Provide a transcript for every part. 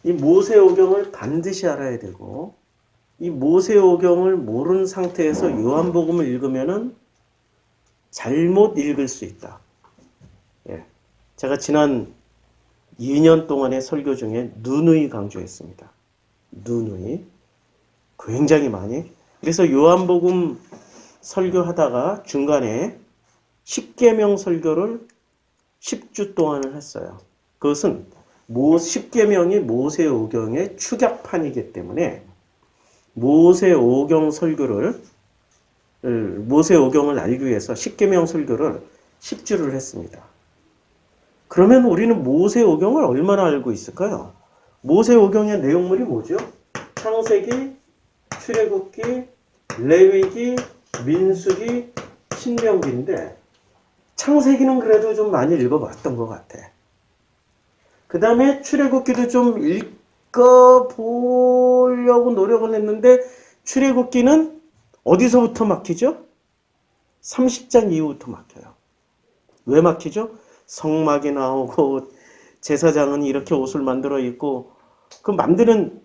이 모세오경을 반드시 알아야 되고, 이 모세오경을 모르는 상태에서 요한복음을 읽으면은 잘못 읽을 수 있다. 예. 제가 지난 2년 동안의 설교 중에 누누이 강조했습니다. 누누이. 굉장히 많이. 그래서 요한복음 설교하다가 중간에 십계명 설교를 10주 동안을 했어요. 그것은 십계명이 모세오경의 축약판이기 때문에 모세오경을 알기 위해서 십계명 설교를 10주를 했습니다. 그러면 우리는 모세오경을 얼마나 알고 있을까요? 모세오경의 내용물이 뭐죠? 창세기, 출애굽기, 레위기, 민수기, 신명기인데 창세기는 그래도 좀 많이 읽어봤던 것 같아. 그 다음에 출애굽기도 좀 읽어보려고 노력을 했는데 출애굽기는 어디서부터 막히죠? 30장 이후부터 막혀요. 왜 막히죠? 성막이 나오고 제사장은 이렇게 옷을 만들어 입고 그 만드는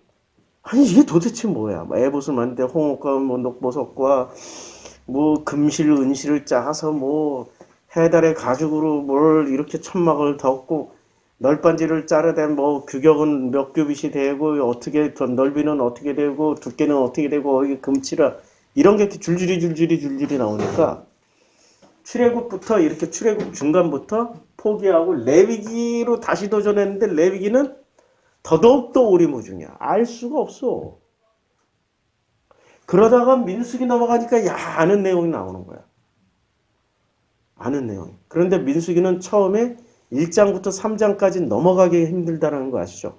아니 이게 도대체 뭐야? 에봇을 만들 때 홍옥과 녹보석과 금실 은실을 짜서 해달의 가죽으로 뭘 이렇게 천막을 덮고 널빤지를 자르되 규격은 몇 규빗이 되고 어떻게 넓이는 어떻게 되고 두께는 어떻게 되고 이게 금치라 이런 게 이렇게 줄줄이 나오니까 출애굽부터 이렇게 출애굽 중간부터 포기하고 레위기로 다시 도전했는데 레위기는 더더욱더 오리무중이야. 알 수가 없어. 그러다가 민수기 넘어가니까 아는 내용이 나오는 거야. 아는 내용. 그런데 민수기는 처음에 1장부터 3장까지 넘어가기 힘들다는 거 아시죠?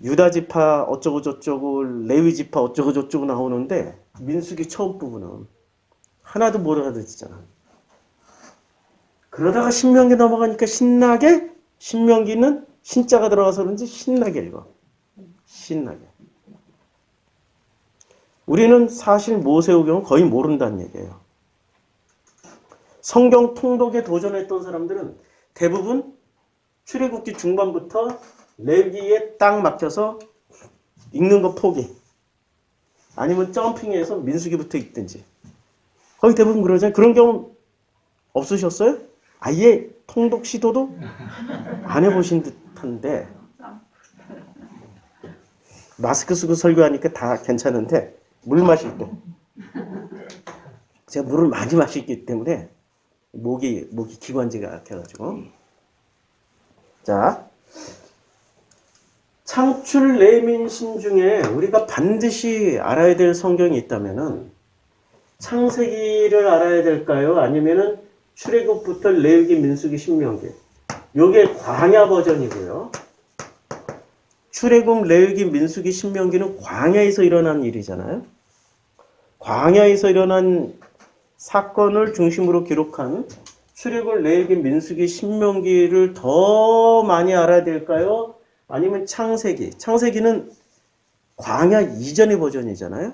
유다지파 어쩌고 저쩌고 레위지파 어쩌고 저쩌고 나오는데 민수기 처음 부분은 하나도 못 알아듣잖아. 그러다가 신명기 넘어가니까 신나게 신명기는 신자가 들어가서 그런지 신나게 읽어. 신나게. 우리는 사실 모세오경을 거의 모른다는 얘기예요. 성경 통독에 도전했던 사람들은 대부분 출애굽기 중반부터 레위기에 딱 막혀서 읽는 거 포기. 아니면 점핑해서 민수기부터 읽든지. 거의 대부분 그러잖아요. 그런 경험 없으셨어요? 아예 통독 시도도 안 해보신 듯한데 마스크 쓰고 설교하니까 다 괜찮은데 물 마실 때 제가 물을 많이 마시기 때문에 목이 기관지가 약해가지고 자 창출 레민신 중에 우리가 반드시 알아야 될 성경이 있다면은 창세기를 알아야 될까요? 아니면은 출애굽부터 레위기, 민수기, 신명기. 요게 광야 버전이고요. 출애굽, 레위기, 민수기, 신명기는 광야에서 일어난 일이잖아요. 광야에서 일어난 사건을 중심으로 기록한 출애굽, 레위기, 민수기, 신명기를 더 많이 알아야 될까요? 아니면 창세기. 창세기는 광야 이전의 버전이잖아요.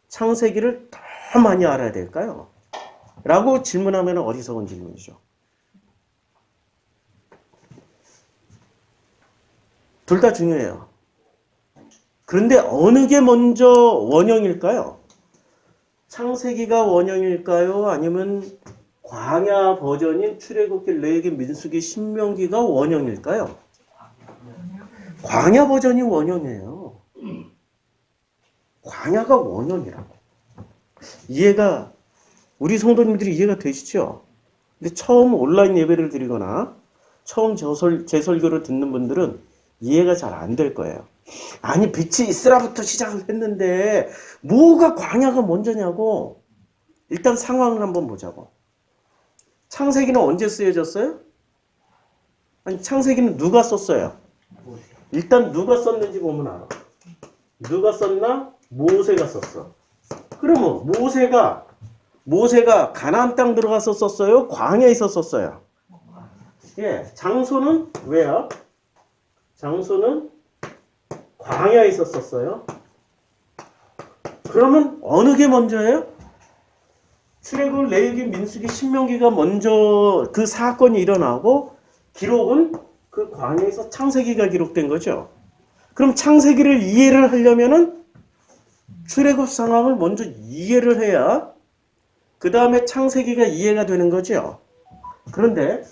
창세기를 더 많이 알아야 될까요? 라고 질문하면 어리석은 질문이죠. 둘 다 중요해요. 그런데 어느 게 먼저 원형일까요? 창세기가 원형일까요? 아니면 광야 버전인 출애굽기, 레위기, 민수기, 신명기가 원형일까요? 광야 버전이 원형이에요. 광야가 원형이라고. 이해가 우리 성도님들이 이해가 되시죠? 근데 처음 온라인 예배를 드리거나 처음 제 설교를 듣는 분들은 이해가 잘 안 될 거예요. 아니 빛이 있으라부터 시작을 했는데 뭐가 광야가 먼저냐고. 일단 상황을 한번 보자고. 창세기는 언제 쓰여졌어요? 아니 창세기는 누가 썼어요? 일단 누가 썼는지 보면 알아. 누가 썼나? 모세가 썼어. 그러면 모세가 가나안 땅 들어가서 썼어요? 광야에서 썼어요? 예, 장소는 왜요? 장소는 광야에서 썼어요. 그러면 어느 게 먼저예요? 출애굽, 레위기, 민수기, 신명기가 먼저 그 사건이 일어나고 기록은 그 광야에서 창세기가 기록된 거죠. 그럼 창세기를 이해를 하려면은 출애굽 상황을 먼저 이해를 해야 그 다음에 창세기가 이해가 되는 거죠. 그런데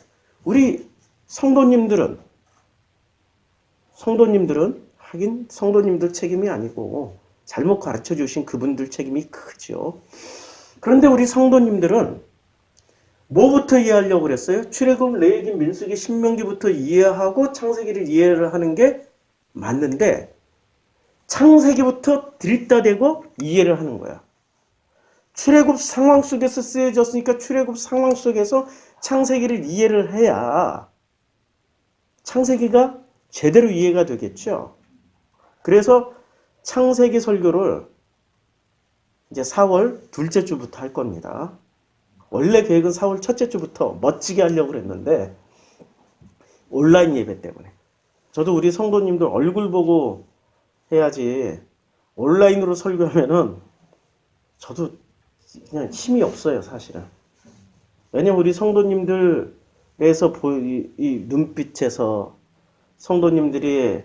우리 성도님들은 하긴 성도님들 책임이 아니고 잘못 가르쳐 주신 그분들 책임이 크죠. 그런데 우리 성도님들은 뭐부터 이해하려고 그랬어요? 출애굽, 레위기, 민수기, 신명기부터 이해하고 창세기를 이해를 하는 게 맞는데 창세기부터 들이다 대고 이해를 하는 거야. 출애굽 상황 속에서 쓰여졌으니까 출애굽 상황 속에서 창세기를 이해를 해야 창세기가 제대로 이해가 되겠죠. 그래서 창세기 설교를 이제 4월 둘째 주부터 할 겁니다. 원래 계획은 4월 첫째 주부터 멋지게 하려고 그랬는데 온라인 예배 때문에 저도 우리 성도님들 얼굴 보고 해야지 온라인으로 설교하면은 저도 그냥 힘이 없어요, 사실은. 왜냐면 우리 성도님들에서 이 눈빛에서 성도님들이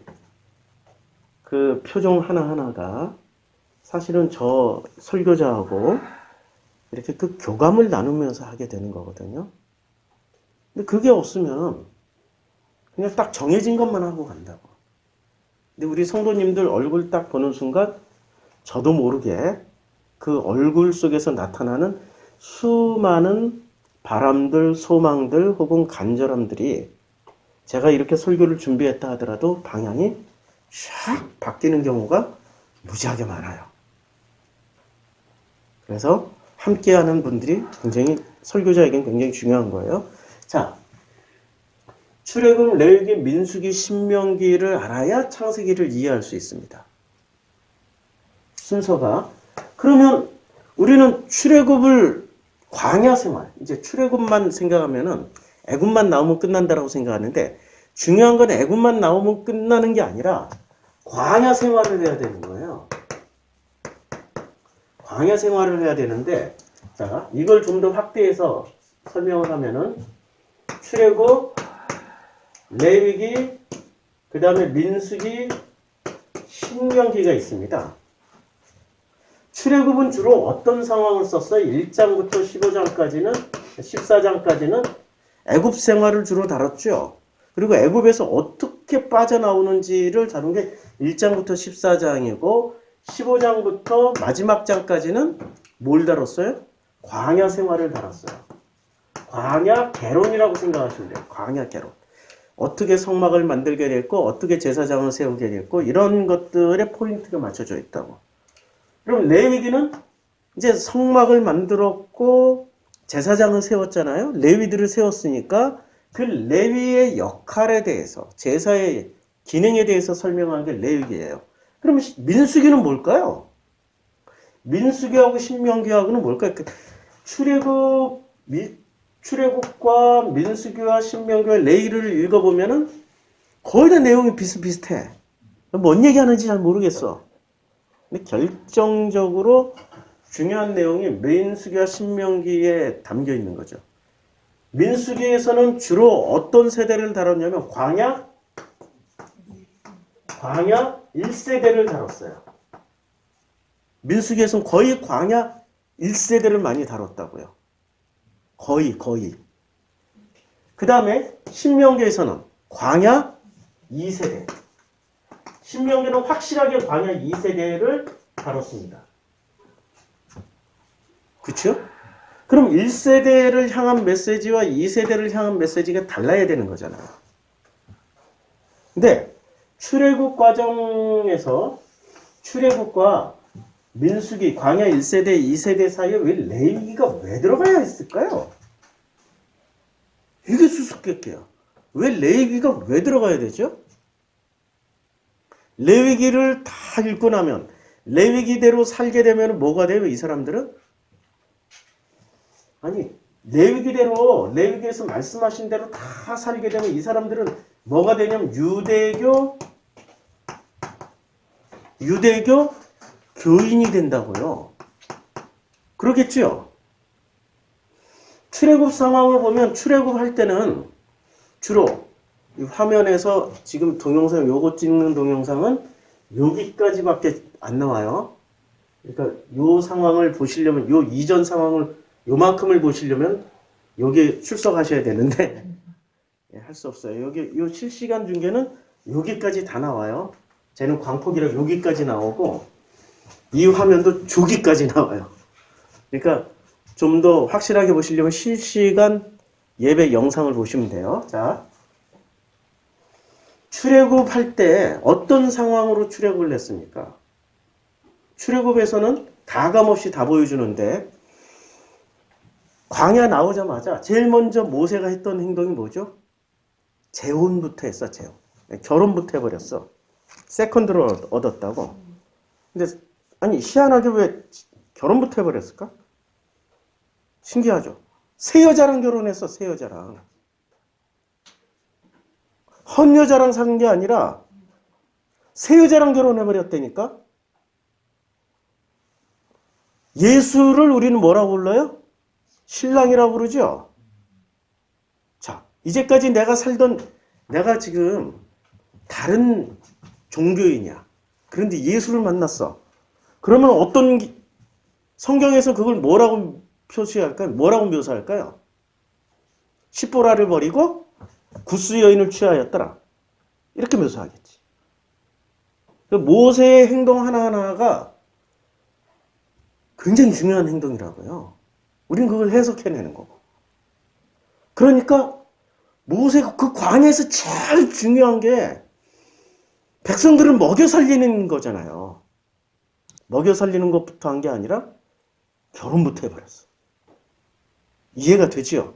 그 표정 하나하나가 사실은 저 설교자하고 이렇게 그 교감을 나누면서 하게 되는 거거든요. 근데 그게 없으면 그냥 딱 정해진 것만 하고 간다고. 근데 우리 성도님들 얼굴 딱 보는 순간 저도 모르게 그 얼굴 속에서 나타나는 수많은 바람들, 소망들 혹은 간절함들이 제가 이렇게 설교를 준비했다 하더라도 방향이 샥 바뀌는 경우가 무지하게 많아요. 그래서 함께하는 분들이 굉장히 설교자에겐 굉장히 중요한 거예요. 자, 출애굽, 레위기, 민수기, 신명기를 알아야 창세기를 이해할 수 있습니다. 순서가. 그러면 우리는 출애굽을 광야 생활, 이제 출애굽만 생각하면은 애굽만 나오면 끝난다라고 생각하는데 중요한 건 애굽만 나오면 끝나는 게 아니라 광야 생활을 해야 되는 거예요. 광야 생활을 해야 되는데 자, 이걸 좀 더 확대해서 설명을 하면은 출애굽, 레위기, 그 다음에 민수기, 신명기가 있습니다. 출애굽은 주로 어떤 상황을 썼어요? 1장부터 15장까지는 14장까지는 애굽 생활을 주로 다뤘죠. 그리고 애굽에서 어떻게 빠져나오는지를 다룬 게 1장부터 14장이고 15장부터 마지막 장까지는 뭘 다뤘어요? 광야 생활을 다뤘어요. 광야 개론이라고 생각하시면 돼요. 광야 개론. 어떻게 성막을 만들게 됐고 어떻게 제사장을 세우게 됐고 이런 것들의 포인트가 맞춰져 있다고. 그럼 레위기는 이제 성막을 만들었고 제사장을 세웠잖아요. 레위들을 세웠으니까 그 레위의 역할에 대해서 제사의 기능에 대해서 설명한 게 레위기예요. 그럼 민수기는 뭘까요? 민수기하고 신명기하고는 뭘까요? 출애굽과 민수기와 신명기와 레위기를 읽어보면은 거의 다 내용이 비슷비슷해. 뭔 얘기하는지 잘 모르겠어. 근데 결정적으로 중요한 내용이 민수기와 신명기에 담겨 있는 거죠. 민수기에서는 주로 어떤 세대를 다뤘냐면 광야 1세대를 다뤘어요. 민수기에서는 거의 광야 1세대를 많이 다뤘다고요. 거의. 그 다음에 신명기에서는 광야 2세대. 신명기는 확실하게 광야 2세대를 다뤘습니다. 그렇죠? 그럼 1세대를 향한 메시지와 2세대를 향한 메시지가 달라야 되는 거잖아요. 근데 출애굽 과정에서 출애굽과 민수기, 광야 1세대, 2세대 사이에 왜 레위기가 왜 들어가야 했을까요? 이게 수수께끼야. 왜 레위기가 왜 들어가야 되죠? 레위기를 다 읽고 나면 레위기대로 살게 되면 뭐가 돼요? 이 사람들은? 아니 레위기대로 레위기에서 말씀하신 대로 다 살게 되면 이 사람들은 뭐가 되냐면 유대교 교인이 된다고요. 그러겠죠? 출애굽 상황을 보면 출애굽할 때는 주로 이 화면에서 지금 동영상 요거 찍는 동영상은 여기까지밖에 안 나와요. 그러니까 요 상황을 보시려면 요 이전 상황을 요만큼을 보시려면 여기 출석하셔야 되는데 예, 할 수 없어요. 여기 요 실시간 중계는 여기까지 다 나와요. 쟤는 광폭이라 여기까지 나오고 이 화면도 저기까지 나와요. 그러니까 좀 더 확실하게 보시려면 실시간 예배 영상을 보시면 돼요. 자, 출애굽할 때 어떤 상황으로 출애굽을 했습니까? 출애굽에서는 가감없이 다 보여주는데 광야 나오자마자 제일 먼저 모세가 했던 행동이 뭐죠? 재혼부터 했어, 재혼. 결혼부터 해버렸어. 세컨드를 얻었다고. 근데 아니 희한하게 왜 결혼부터 해버렸을까? 신기하죠. 새 여자랑 결혼했어. 새 여자랑. 헌 여자랑 산 게 아니라 새 여자랑 결혼해버렸다니까. 예수를 우리는 뭐라고 불러요? 신랑이라고 그러죠. 자, 이제까지 내가 지금 다른 종교인이야. 그런데 예수를 만났어. 그러면 성경에서 그걸 뭐라고 표시할까요? 뭐라고 묘사할까요? 십보라를 버리고 구스 여인을 취하였더라. 이렇게 묘사하겠지. 모세의 행동 하나하나가 굉장히 중요한 행동이라고요. 우린 그걸 해석해내는 거고. 그러니까 모세가 그 광야에서 제일 중요한 게 백성들을 먹여 살리는 거잖아요. 먹여 살리는 것부터 한 게 아니라 결혼부터 해버렸어. 이해가 되지요?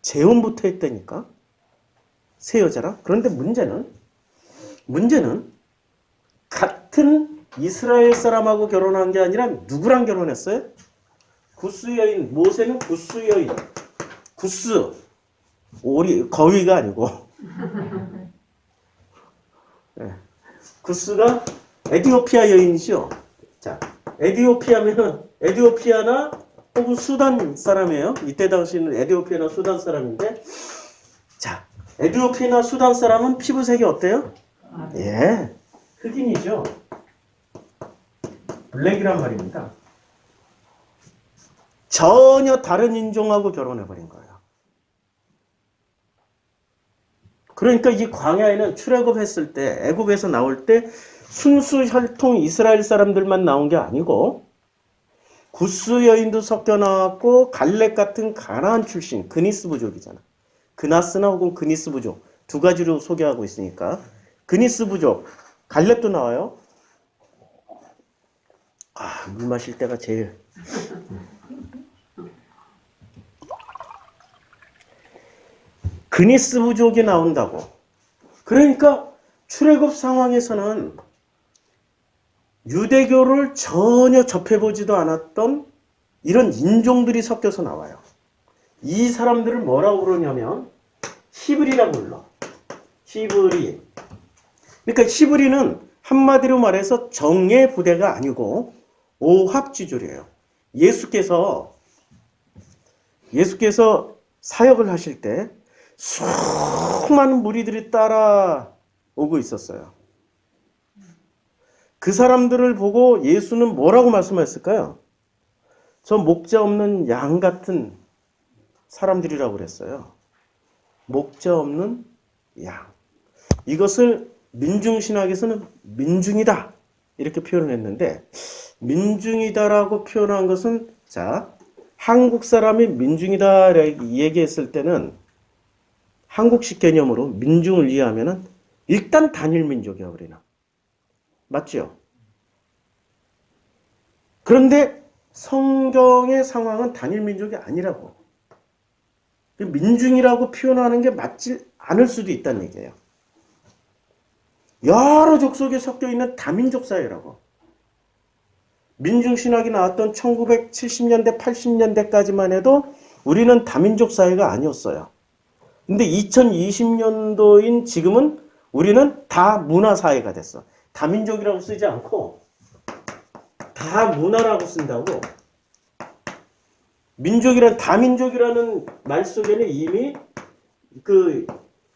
재혼부터 했다니까? 새 여자랑? 그런데 문제는 같은 이스라엘 사람하고 결혼한 게 아니라 누구랑 결혼했어요? 구스 여인, 모세는 구스 여인. 구스, 거위가 아니고. 네. 구스가 에티오피아 여인이죠. 자, 에티오피아나 혹은 수단 사람이에요. 이때 당시는 에티오피아나 수단 사람인데, 자, 에티오피아나 수단 사람은 피부색이 어때요? 예, 흑인이죠. 블랙이란 말입니다. 전혀 다른 인종하고 결혼해버린 거예요. 그러니까 이 광야에는 출애굽했을 때, 애굽에서 나올 때 순수 혈통 이스라엘 사람들만 나온 게 아니고 구스 여인도 섞여 나왔고 갈렙 같은 가나안 출신 그니스 부족이잖아. 그나스나 혹은 그니스 부족 두 가지로 소개하고 있으니까 그니스 부족 갈렙도 나와요. 물 마실 때가 제일 그니스 부족이 나온다고. 그러니까 출애굽 상황에서는 유대교를 전혀 접해보지도 않았던 이런 인종들이 섞여서 나와요. 이 사람들을 뭐라고 그러냐면 히브리라고 불러. 히브리. 그러니까 히브리는 한마디로 말해서 정예 부대가 아니고 오합지졸이에요. 예수께서 사역을 하실 때 수많은 무리들이 따라오고 있었어요. 그 사람들을 보고 예수는 뭐라고 말씀하셨을까요? 저 목자 없는 양 같은 사람들이라고 그랬어요. 목자 없는 양. 이것을 민중신학에서는 민중이다 이렇게 표현을 했는데 민중이다라고 표현한 것은 자 한국 사람이 민중이다 얘기했을 때는 한국식 개념으로 민중을 이해하면은 일단 단일 민족이야 우리는. 맞죠? 그런데 성경의 상황은 단일 민족이 아니라고. 민중이라고 표현하는 게 맞지 않을 수도 있다는 얘기예요. 여러 족속이 섞여 있는 다민족 사회라고. 민중신학이 나왔던 1970년대, 80년대까지만 해도 우리는 다민족 사회가 아니었어요. 근데 2020년도인 지금은 우리는 다 문화 사회가 됐어. 다민족이라고 쓰지 않고 다 문화라고 쓴다고. 다민족이라는 말 속에는 이미 그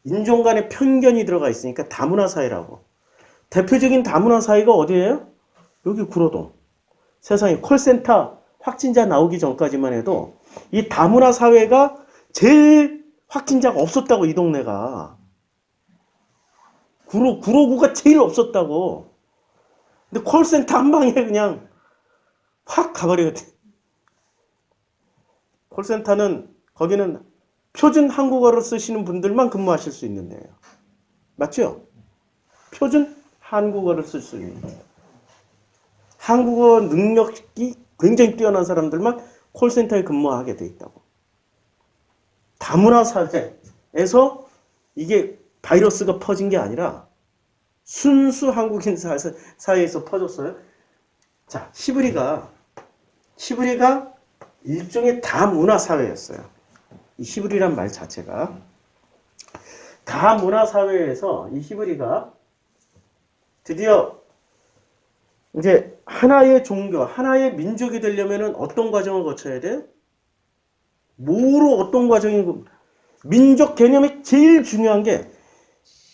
인종 간의 편견이 들어가 있으니까 다문화 사회라고. 대표적인 다문화 사회가 어디예요? 여기 구로동. 세상에 콜센터 확진자 나오기 전까지만 해도 이 다문화 사회가 제일 확진자가 없었다고, 이 동네가. 구로구가 제일 없었다고. 근데 콜센터 한 방에 그냥 확 가버리거든. 콜센터는 거기는 표준 한국어를 쓰시는 분들만 근무하실 수 있는 데예요. 맞죠? 표준 한국어를 쓸 수 있는 데예요. 한국어 능력이 굉장히 뛰어난 사람들만 콜센터에 근무하게 돼 있다고. 다문화 사회에서 이게 바이러스가 퍼진 게 아니라 순수 한국인 사이에서 퍼졌어요. 자, 시브리가 일종의 다문화 사회였어요. 이 시브리란 말 자체가 다문화 사회에서 이 시브리가 드디어 이제 하나의 종교, 하나의 민족이 되려면 어떤 과정을 거쳐야 돼요? 뭐로 어떤 과정이, 민족 개념이 제일 중요한 게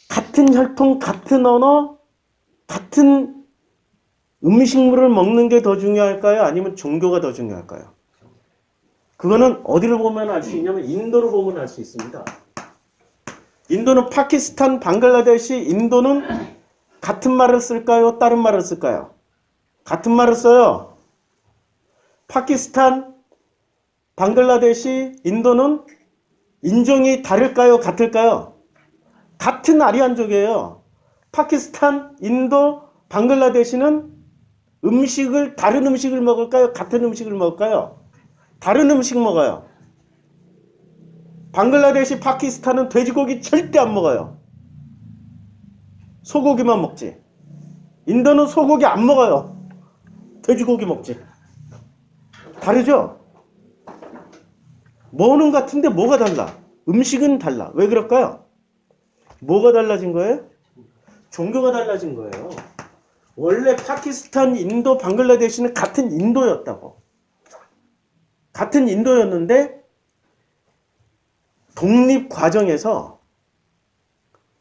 같은 혈통, 같은 언어, 같은 음식물을 먹는 게 더 중요할까요? 아니면 종교가 더 중요할까요? 그거는 어디를 보면 알 수 있냐면 인도를 보면 알 수 있습니다. 인도는 파키스탄, 방글라데시, 인도는 같은 말을 쓸까요? 다른 말을 쓸까요? 같은 말을 써요. 파키스탄, 방글라데시, 인도는 인종이 다를까요? 같을까요? 같은 아리안족이에요. 파키스탄, 인도, 방글라데시는 다른 음식을 먹을까요? 같은 음식을 먹을까요? 다른 음식 먹어요. 방글라데시, 파키스탄은 돼지고기 절대 안 먹어요. 소고기만 먹지. 인도는 소고기 안 먹어요. 돼지고기 먹지. 다르죠? 뭐는 같은데 뭐가 달라? 음식은 달라. 왜 그럴까요? 뭐가 달라진 거예요? 종교가 달라진 거예요. 원래 파키스탄, 인도, 방글라데시는 같은 인도였다고. 같은 인도였는데 독립 과정에서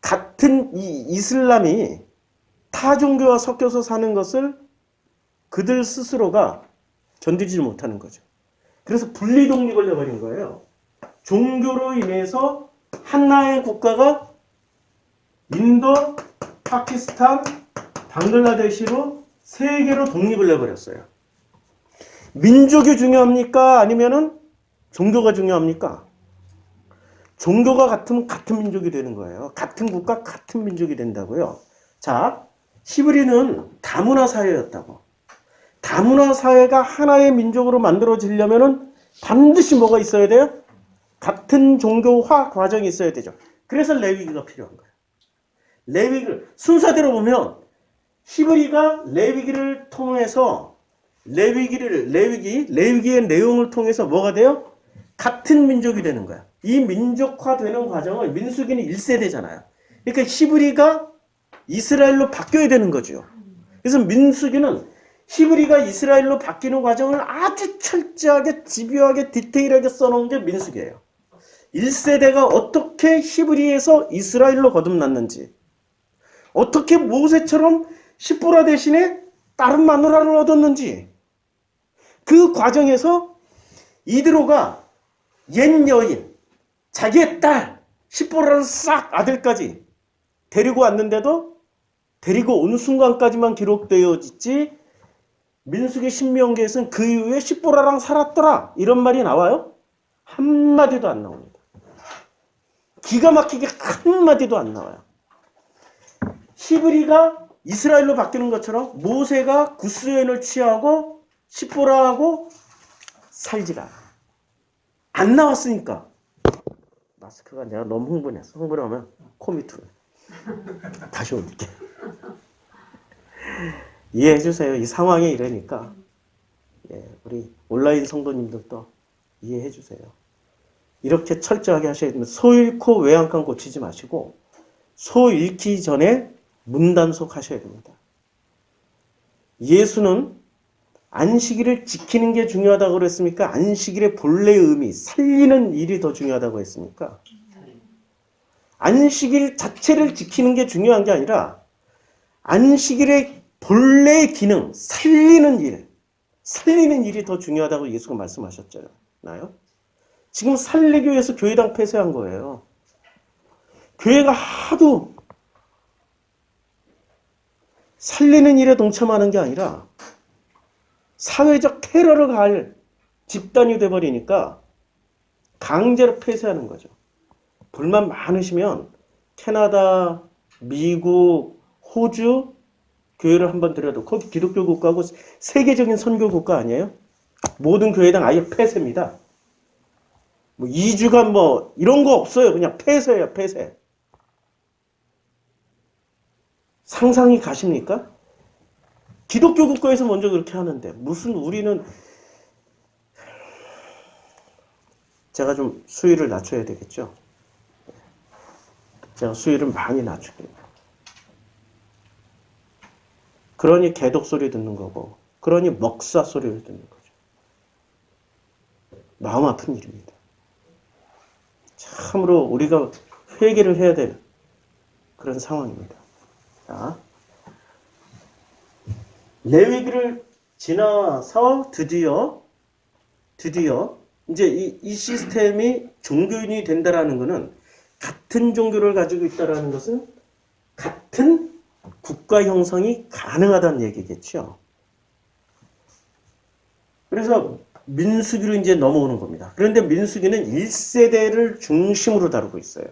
같은 이 이슬람이 타 종교와 섞여서 사는 것을 그들 스스로가 견디지 못하는 거죠. 그래서 분리 독립을 해버린 거예요. 종교로 인해서 하나의 국가가 인도, 파키스탄, 방글라데시로 세 개로 독립을 해버렸어요. 민족이 중요합니까? 아니면은 종교가 중요합니까? 종교가 같으면 같은 민족이 되는 거예요. 같은 국가, 같은 민족이 된다고요. 자, 시브리는 다문화 사회였다고. 다문화 사회가 하나의 민족으로 만들어지려면은 반드시 뭐가 있어야 돼요? 같은 종교화 과정이 있어야 되죠. 그래서 레위기가 필요한 거예요. 레위기를 순서대로 보면 시브리가 레위기를 통해서 레위기의 내용을 통해서 뭐가 돼요? 같은 민족이 되는 거야. 이 민족화되는 과정을 민수기는 1세대잖아요. 그러니까 시브리가 이스라엘로 바뀌어야 되는 거죠. 그래서 민수기는 시브리가 이스라엘로 바뀌는 과정을 아주 철저하게 집요하게 디테일하게 써놓은 게 민수기예요. 1세대가 어떻게 시브리에서 이스라엘로 거듭났는지, 어떻게 모세처럼 십보라 대신에 다른 마누라를 얻었는지, 그 과정에서 이드로가 옛 여인, 자기의 딸 십보라를 싹 아들까지 데리고 왔는데도 데리고 온 순간까지만 기록되어 있지, 민수기 신명기에서는 그 이후에 십보라랑 살았더라 이런 말이 나와요? 한마디도 안 나옵니다. 기가 막히게 한마디도 안 나와요. 시브리가 이스라엘로 바뀌는 것처럼 모세가 구스여인을 취하고 십보라하고 살지가 않아. 안 나왔으니까. 마스크가 내가 너무 흥분했어. 흥분하면 코 밑으로 다시 올릴게. 이해해 주세요. 이 상황이 이러니까. 우리 온라인 성도님들도 이해해 주세요. 이렇게 철저하게 하셔야 됩니다. 소 잃고 외양간 고치지 마시고 소 잃기 전에 문단속 하셔야 됩니다. 예수는 안식일을 지키는 게 중요하다고 그랬습니까? 안식일의 본래의 의미, 살리는 일이 더 중요하다고 했습니까? 안식일 자체를 지키는 게 중요한 게 아니라 안식일의 본래의 기능, 살리는 일이 더 중요하다고 예수가 말씀하셨잖아요. 지금 살리기 위해서 교회당 폐쇄한 거예요. 교회가 하도 살리는 일에 동참하는 게 아니라 사회적 테러를 가할 집단이 돼버리니까 강제로 폐쇄하는 거죠. 불만 많으시면 캐나다, 미국, 호주 교회를 한번 들여도 거기 기독교 국가고 세계적인 선교 국가 아니에요? 모든 교회당 아예 폐쇄입니다. 뭐 2주간 뭐 이런 거 없어요. 그냥 폐쇄예요, 폐쇄. 상상이 가십니까? 기독교 국가에서 먼저 그렇게 하는데 무슨 우리는 제가 좀 수위를 낮춰야 되겠죠. 제가 수위를 많이 낮출게요. 그러니 개독 소리 듣는 거고, 그러니 먹사 소리를 듣는 거죠. 마음 아픈 일입니다. 참으로 우리가 회개를 해야 될 그런 상황입니다. 자, 레위기를 지나서 드디어 이제 이 시스템이 종교인이 된다라는 것은 같은 종교를 가지고 있다라는 것은 같은 국가 형성이 가능하다는 얘기겠죠. 그래서 민수기로 이제 넘어오는 겁니다. 그런데 민수기는 1세대를 중심으로 다루고 있어요.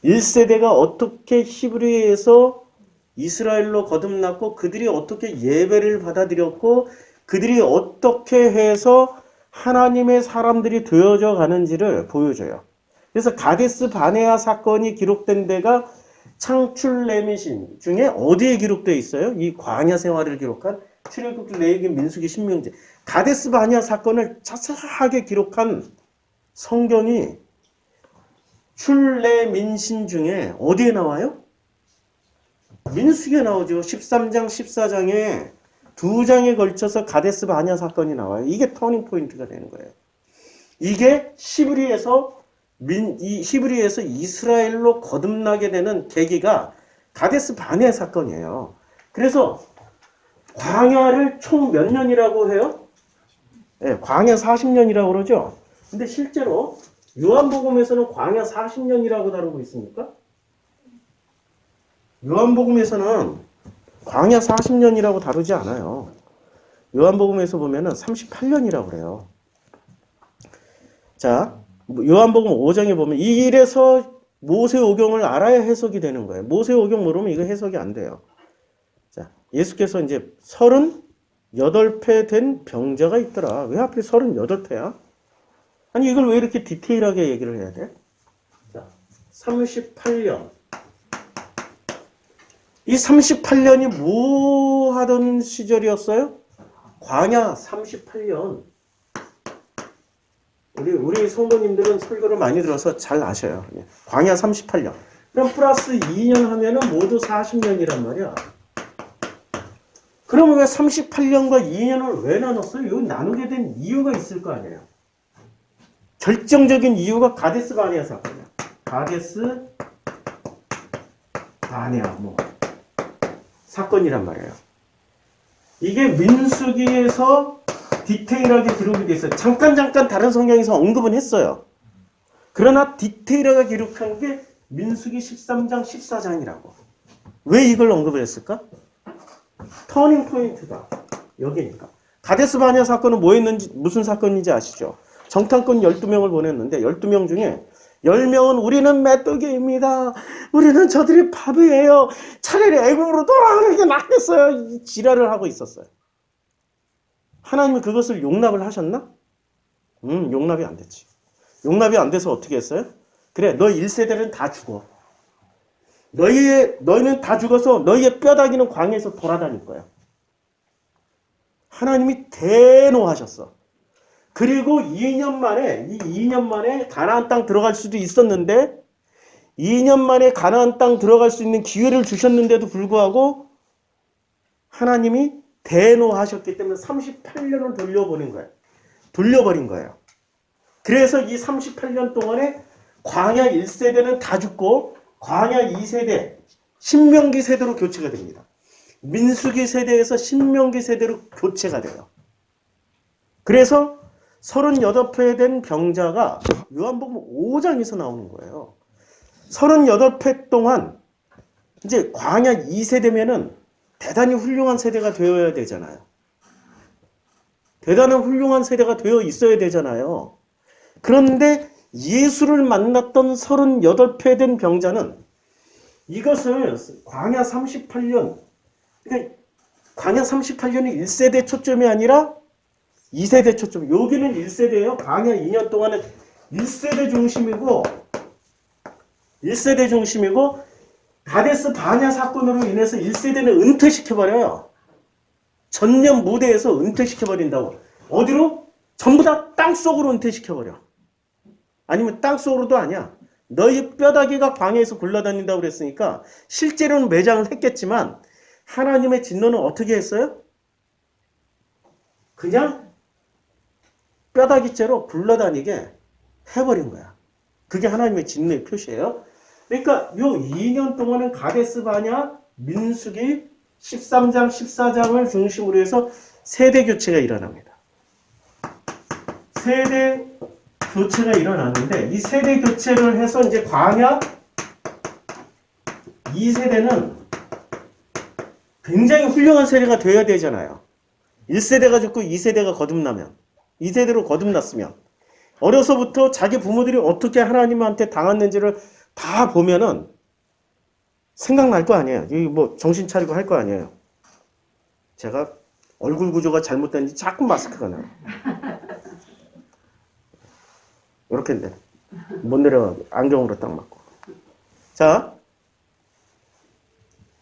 1세대가 어떻게 히브리에서 이스라엘로 거듭났고 그들이 어떻게 예배를 받아들였고 그들이 어떻게 해서 하나님의 사람들이 되어져 가는지를 보여줘요. 그래서 가데스 바네아 사건이 기록된 데가 창출 레미신 중에 어디에 기록되어 있어요? 이 광야 생활을 기록한 출애굽기, 레위기, 민수기, 신명기. 가데스 바네아 사건을 자세하게 기록한 성경이 출레민신 중에 어디에 나와요? 민수기에 나오죠. 13장, 14장에 두 장에 걸쳐서 가데스 바네아 사건이 나와요. 이게 터닝 포인트가 되는 거예요. 이게 히브리에서 이스라엘로 거듭나게 되는 계기가 가데스 바네아 사건이에요. 그래서 광야를 총 몇 년이라고 해요? 네, 광야 40년이라고 그러죠. 근데 실제로 요한복음에서는 광야 40년이라고 다루고 있습니까? 요한복음에서는 광야 40년이라고 다루지 않아요. 요한복음에서 보면은 38년이라고 그래요. 자, 요한복음 5장에 보면 이 일에서 모세오경을 알아야 해석이 되는 거예요. 모세오경 모르면 이거 해석이 안 돼요. 자, 예수께서 이제 38회 된 병자가 있더라. 왜 하필 38회야? 아니 이걸 왜 이렇게 디테일하게 얘기를 해야 돼? 자, 38년. 이 38년이 뭐 하던 시절이었어요? 광야 38년. 우리 성도님들은 설교를 많이 들어서 잘 아셔요. 광야 38년. 그럼 플러스 2년 하면은 모두 40년이란 말이야. 그러면 왜 38년과 2년을 왜 나눴어요? 이거 나누게 된 이유가 있을 거 아니에요. 결정적인 이유가 가데스 바네아 사건이야. 가데스 바네아 사건이란 말이에요. 이게 민수기에서 디테일하게 기록이 돼 있어요. 잠깐 다른 성경에서 언급은 했어요. 그러나 디테일하게 기록한 게 민수기 13장, 14장이라고. 왜 이걸 언급을 했을까? 터닝 포인트가 여기니까. 가데스 바네아 사건은 뭐였는지 무슨 사건인지 아시죠? 정탐꾼 12명을 보냈는데 12명 중에 10명은 우리는 메뚜기입니다. 우리는 저들이 바보예요. 차라리 애굽으로 돌아가는 게 낫겠어요. 지랄을 하고 있었어요. 하나님은 그것을 용납을 하셨나? 용납이 안 됐지. 용납이 안 돼서 어떻게 했어요? 그래, 너 1세대는 다 죽어. 너희는 다 죽어서 너희의 뼈다귀는 광야에서 돌아다닐 거야. 하나님이 대노하셨어. 그리고 2년 만에 가나안 땅 들어갈 수도 있었는데 2년 만에 가나안 땅 들어갈 수 있는 기회를 주셨는데도 불구하고 하나님이 대노하셨기 때문에 38년을 돌려버린 거예요. 그래서 이 38년 동안에 광야 1세대는 다 죽고 광야 2세대, 신명기 세대로 교체가 됩니다. 민수기 세대에서 신명기 세대로 교체가 돼요. 그래서 38회 된 병자가 요한복음 5장에서 나오는 거예요. 38회 동안 이제 광야 2세대면은 대단히 훌륭한 세대가 되어야 되잖아요. 대단한 훌륭한 세대가 되어 있어야 되잖아요. 그런데 예수를 만났던 38회 된 병자는 이것을 광야 38년, 그러니까 광야 38년이 1세대 초점이 아니라 2세대 초점. 여기는 1세대예요. 광야 2년 동안은 1세대 중심이고 가데스 바냐 사건으로 인해서 1세대는 은퇴시켜버려요. 전년 무대에서 은퇴시켜버린다고. 어디로? 전부 다 땅속으로 은퇴시켜버려. 아니면 땅속으로도 아니야. 너희 뼈다귀가 광야에서 굴러다닌다고 그랬으니까 실제로는 매장을 했겠지만 하나님의 진노는 어떻게 했어요? 그냥 뼈다귀째로 굴러다니게 해버린 거야. 그게 하나님의 진노의 표시예요. 그러니까 요 2년 동안은 가데스 바냐, 민수기 13장, 14장을 중심으로 해서 세대 교체가 일어납니다. 세대 교체가 일어나는데 이 세대 교체를 해서 이제 광야 2세대는 굉장히 훌륭한 세대가 되어야 되잖아요. 1세대가 죽고 2세대가 거듭나면 2세대로 거듭났으면 어려서부터 자기 부모들이 어떻게 하나님한테 당했는지를 다 보면은 생각날 거 아니에요. 이 뭐 정신 차리고 할 거 아니에요. 제가 얼굴 구조가 잘못된지 자꾸 마스크가 나요. 이렇게인데 못 내려가게 안경으로 딱 맞고. 자,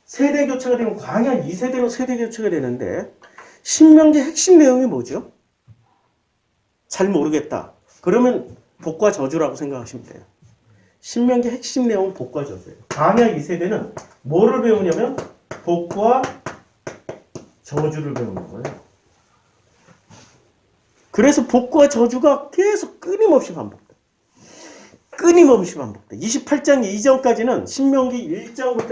세대 교체가 되면 광야 2세대로 세대 교체가 되는데 신명기 핵심 내용이 뭐죠? 잘 모르겠다. 그러면 복과 저주라고 생각하시면 돼요. 신명기 핵심 내용은 복과 저주예요. 광야 2세대는 뭐를 배우냐면 복과 저주를 배우는 거예요. 그래서 복과 저주가 계속 끊임없이 반복돼. 28장 이전까지는 신명기 1장부터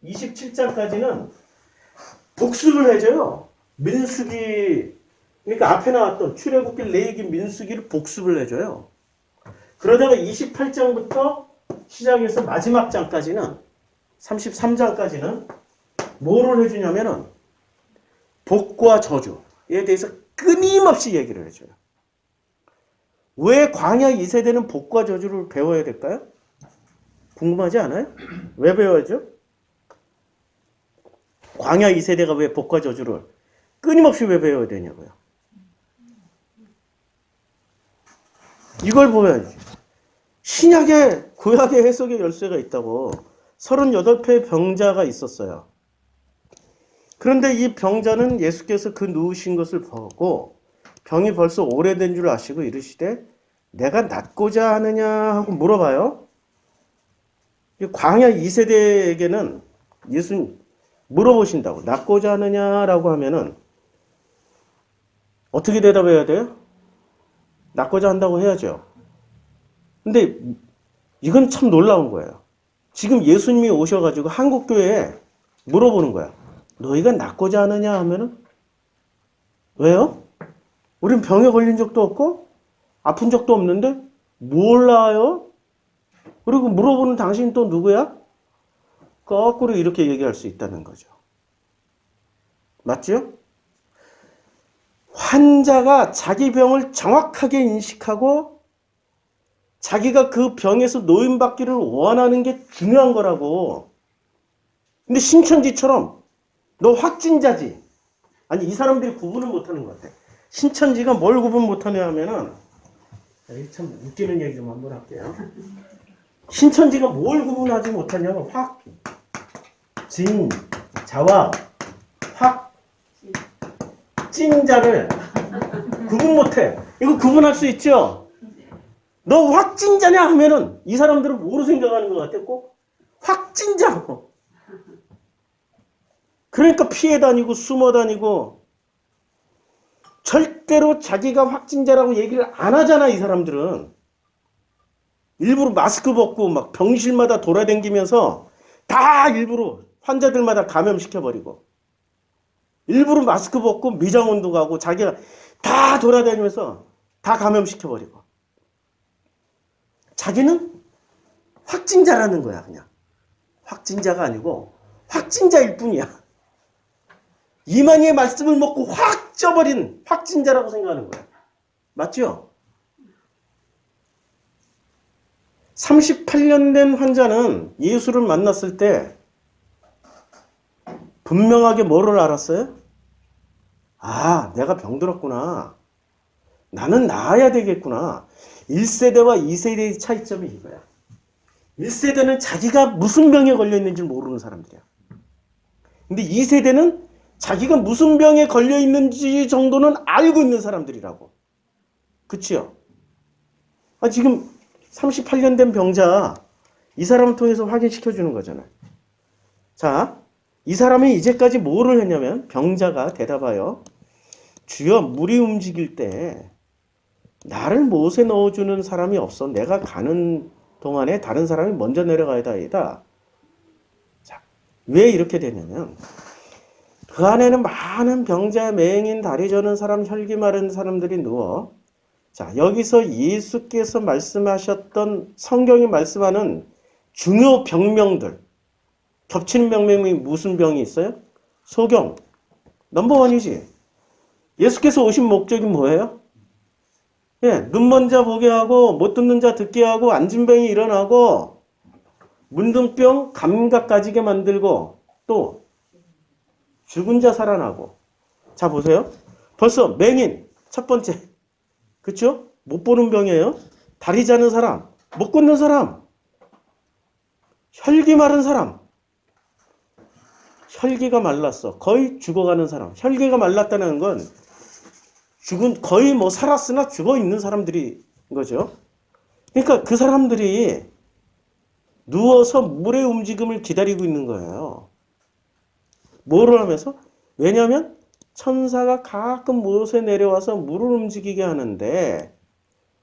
27장까지는 복수를 해줘요. 민수기, 그러니까 앞에 나왔던 출애굽기, 레위기, 민수기를 복습을 해줘요. 그러다가 28장부터 시작해서 마지막 장까지는 33장까지는 뭐를 해주냐면은 복과 저주에 대해서 끊임없이 얘기를 해줘요. 왜 광야 2세대는 복과 저주를 배워야 될까요? 궁금하지 않아요? 왜 배워야죠? 광야 2세대가 왜 복과 저주를 끊임없이 왜 배워야 되냐고요. 이걸 보면 신약에 구약의 해석의 열쇠가 있다고. 38회 병자가 있었어요. 그런데 이 병자는 예수께서 그 누우신 것을 보고 병이 벌써 오래된 줄 아시고 이르시되 내가 낫고자 하느냐 하고 물어봐요. 광야 2세대에게는 예수님 물어보신다고. 낫고자 하느냐라고 하면은 어떻게 대답해야 돼요? 낫고자 한다고 해야죠. 근데 이건 참 놀라운 거예요. 지금 예수님이 오셔가지고 한국교회에 물어보는 거야. 너희가 낫고자 하느냐 하면은 왜요? 우린 병에 걸린 적도 없고 아픈 적도 없는데 몰라요? 그리고 물어보는 당신 또 누구야? 거꾸로 이렇게 얘기할 수 있다는 거죠. 맞죠? 환자가 자기 병을 정확하게 인식하고 자기가 그 병에서 노임받기를 원하는 게 중요한 거라고. 근데 신천지처럼 너 확진자지. 아니 이 사람들이 구분을 못하는 것 같아. 신천지가 뭘 구분 못하냐 하면은 참 웃기는 얘기 좀 한번 할게요. 신천지가 뭘 구분하지 못하냐면 확진자와 확진자를 구분 못해. 이거 구분할 수 있죠? 너 확진자냐 하면은 이 사람들은 뭐로 생각하는 것 같아? 꼭 확진자고. 그러니까 피해 다니고 숨어 다니고 절대로 자기가 확진자라고 얘기를 안 하잖아, 이 사람들은. 일부러 마스크 벗고 막 병실마다 돌아다니면서 다 일부러 환자들마다 감염시켜버리고 일부러 마스크 벗고 미장원도 가고 자기가 다 돌아다니면서 다 감염시켜버리고 자기는 확진자라는 거야. 그냥 확진자가 아니고 확진자일 뿐이야. 이만희의 말씀을 먹고 확 쪄버린 확진자라고 생각하는 거야. 맞죠? 38년 된 환자는 예수를 만났을 때 분명하게 뭐를 알았어요? 아, 내가 병들었구나. 나는 나아야 되겠구나. 1세대와 2세대의 차이점이 이거야. 1세대는 자기가 무슨 병에 걸려 있는지 모르는 사람들이야. 근데 2세대는 자기가 무슨 병에 걸려 있는지 정도는 알고 있는 사람들이라고. 그치요? 아, 지금 38년 된 병자, 이 사람을 통해서 확인시켜 주는 거잖아요. 자, 이 사람이 이제까지 뭐를 했냐면 병자가 대답하여 주여 물이 움직일 때 나를 못에 넣어주는 사람이 없어. 내가 가는 동안에 다른 사람이 먼저 내려가야다. 자, 왜 이렇게 되냐면 그 안에는 많은 병자, 맹인, 다리 저는 사람, 혈기 마른 사람들이 누워. 자, 여기서 예수께서 말씀하셨던 성경이 말씀하는 중요 병명들. 겹치는 병명이 무슨 병이 있어요? 소경. 넘버원이지. 예수께서 오신 목적이 뭐예요? 예, 눈먼 자 보게 하고 못 듣는 자 듣게 하고 앉은 병이 일어나고 문둥병 감각 가지게 만들고 또 죽은 자 살아나고. 자 보세요. 벌써 맹인 첫 번째. 그렇죠? 못 보는 병이에요. 다리 자는 사람, 못 걷는 사람, 혈기 마른 사람. 혈기가 말랐어. 거의 죽어가는 사람. 혈기가 말랐다는 건 죽은 거의 뭐 살았으나 죽어 있는 사람들이 거죠. 그러니까 그 사람들이 누워서 물의 움직임을 기다리고 있는 거예요. 뭐를 하면서? 왜냐하면 천사가 가끔 못에 내려와서 물을 움직이게 하는데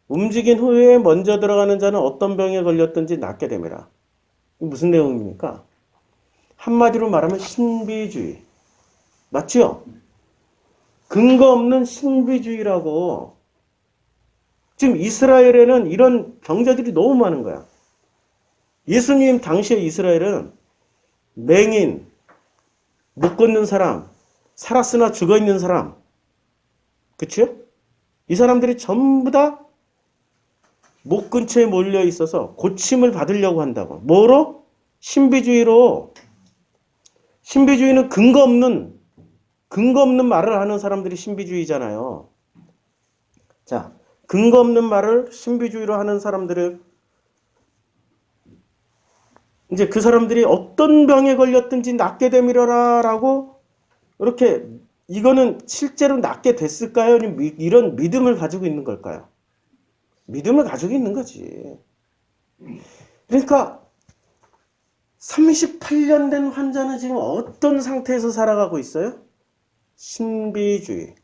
움직인 후에 먼저 들어가는 자는 어떤 병에 걸렸든지 낫게 됩니다. 무슨 내용입니까? 한마디로 말하면 신비주의. 맞죠? 근거 없는 신비주의라고. 지금 이스라엘에는 이런 병자들이 너무 많은 거야. 예수님 당시의 이스라엘은 맹인, 못 걷는 사람, 살았으나 죽어있는 사람. 그치요? 이 사람들이 전부 다 목 근처에 몰려 있어서 고침을 받으려고 한다고. 뭐로? 신비주의로. 신비주의는 근거 없는 말을 하는 사람들이 신비주의잖아요. 자, 근거 없는 말을 신비주의로 하는 사람들을 이제 그 사람들이 어떤 병에 걸렸든지 낫게 되미려라 라고 이렇게 이거는 실제로 낫게 됐을까요? 이런 믿음을 가지고 있는 걸까요? 믿음을 가지고 있는 거지. 그러니까 38년 된 환자는 지금 어떤 상태에서 살아가고 있어요? 신비주의.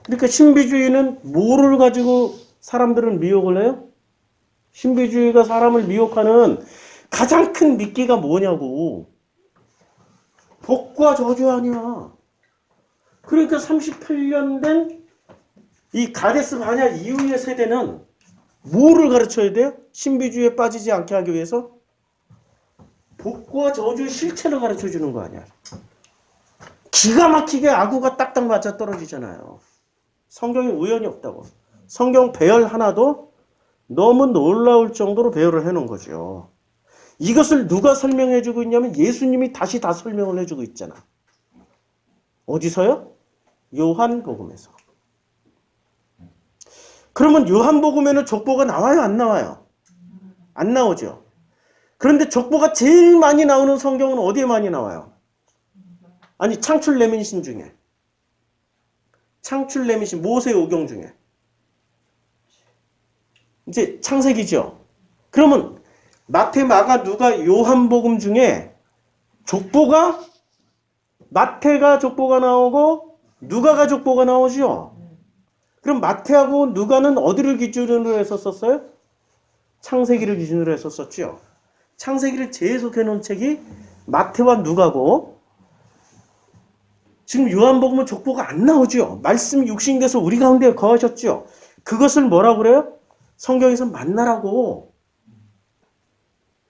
그러니까 신비주의는 뭐를 가지고 사람들은 미혹을 해요? 신비주의가 사람을 미혹하는 가장 큰 미끼가 뭐냐고. 복과 저주 아니야. 그러니까 38년 된 이 가데스 바냐 이후의 세대는 뭐를 가르쳐야 돼요? 신비주의에 빠지지 않게 하기 위해서? 복과 저주의 실체를 가르쳐 주는 거 아니야. 기가 막히게 아구가 딱딱 맞아 떨어지잖아요. 성경에 우연이 없다고. 성경 배열 하나도 너무 놀라울 정도로 배열을 해놓은 거죠. 이것을 누가 설명해 주고 있냐면 예수님이 다시 다 설명을 해주고 있잖아. 어디서요? 요한복음에서. 그러면 요한복음에는 족보가 나와요? 안 나와요? 안 나오죠. 그런데 족보가 제일 많이 나오는 성경은 어디에 많이 나와요? 아니, 창출 레민신 중에. 창출 레민신, 모세 오경 중에. 이제 창세기죠. 그러면 마태, 마가, 누가, 요한복음 중에 족보가 마태가 족보가 나오고 누가가 족보가 나오죠. 그럼 마태하고 누가는 어디를 기준으로 해서 썼어요? 창세기를 기준으로 해서 썼죠. 창세기를 재해석해 놓은 책이 마태와 누가고, 지금 요한복음은 족보가 안 나오죠. 말씀이 육신돼서 우리 가운데 거하셨죠. 그것을 뭐라고 그래요? 성경에서 만나라고.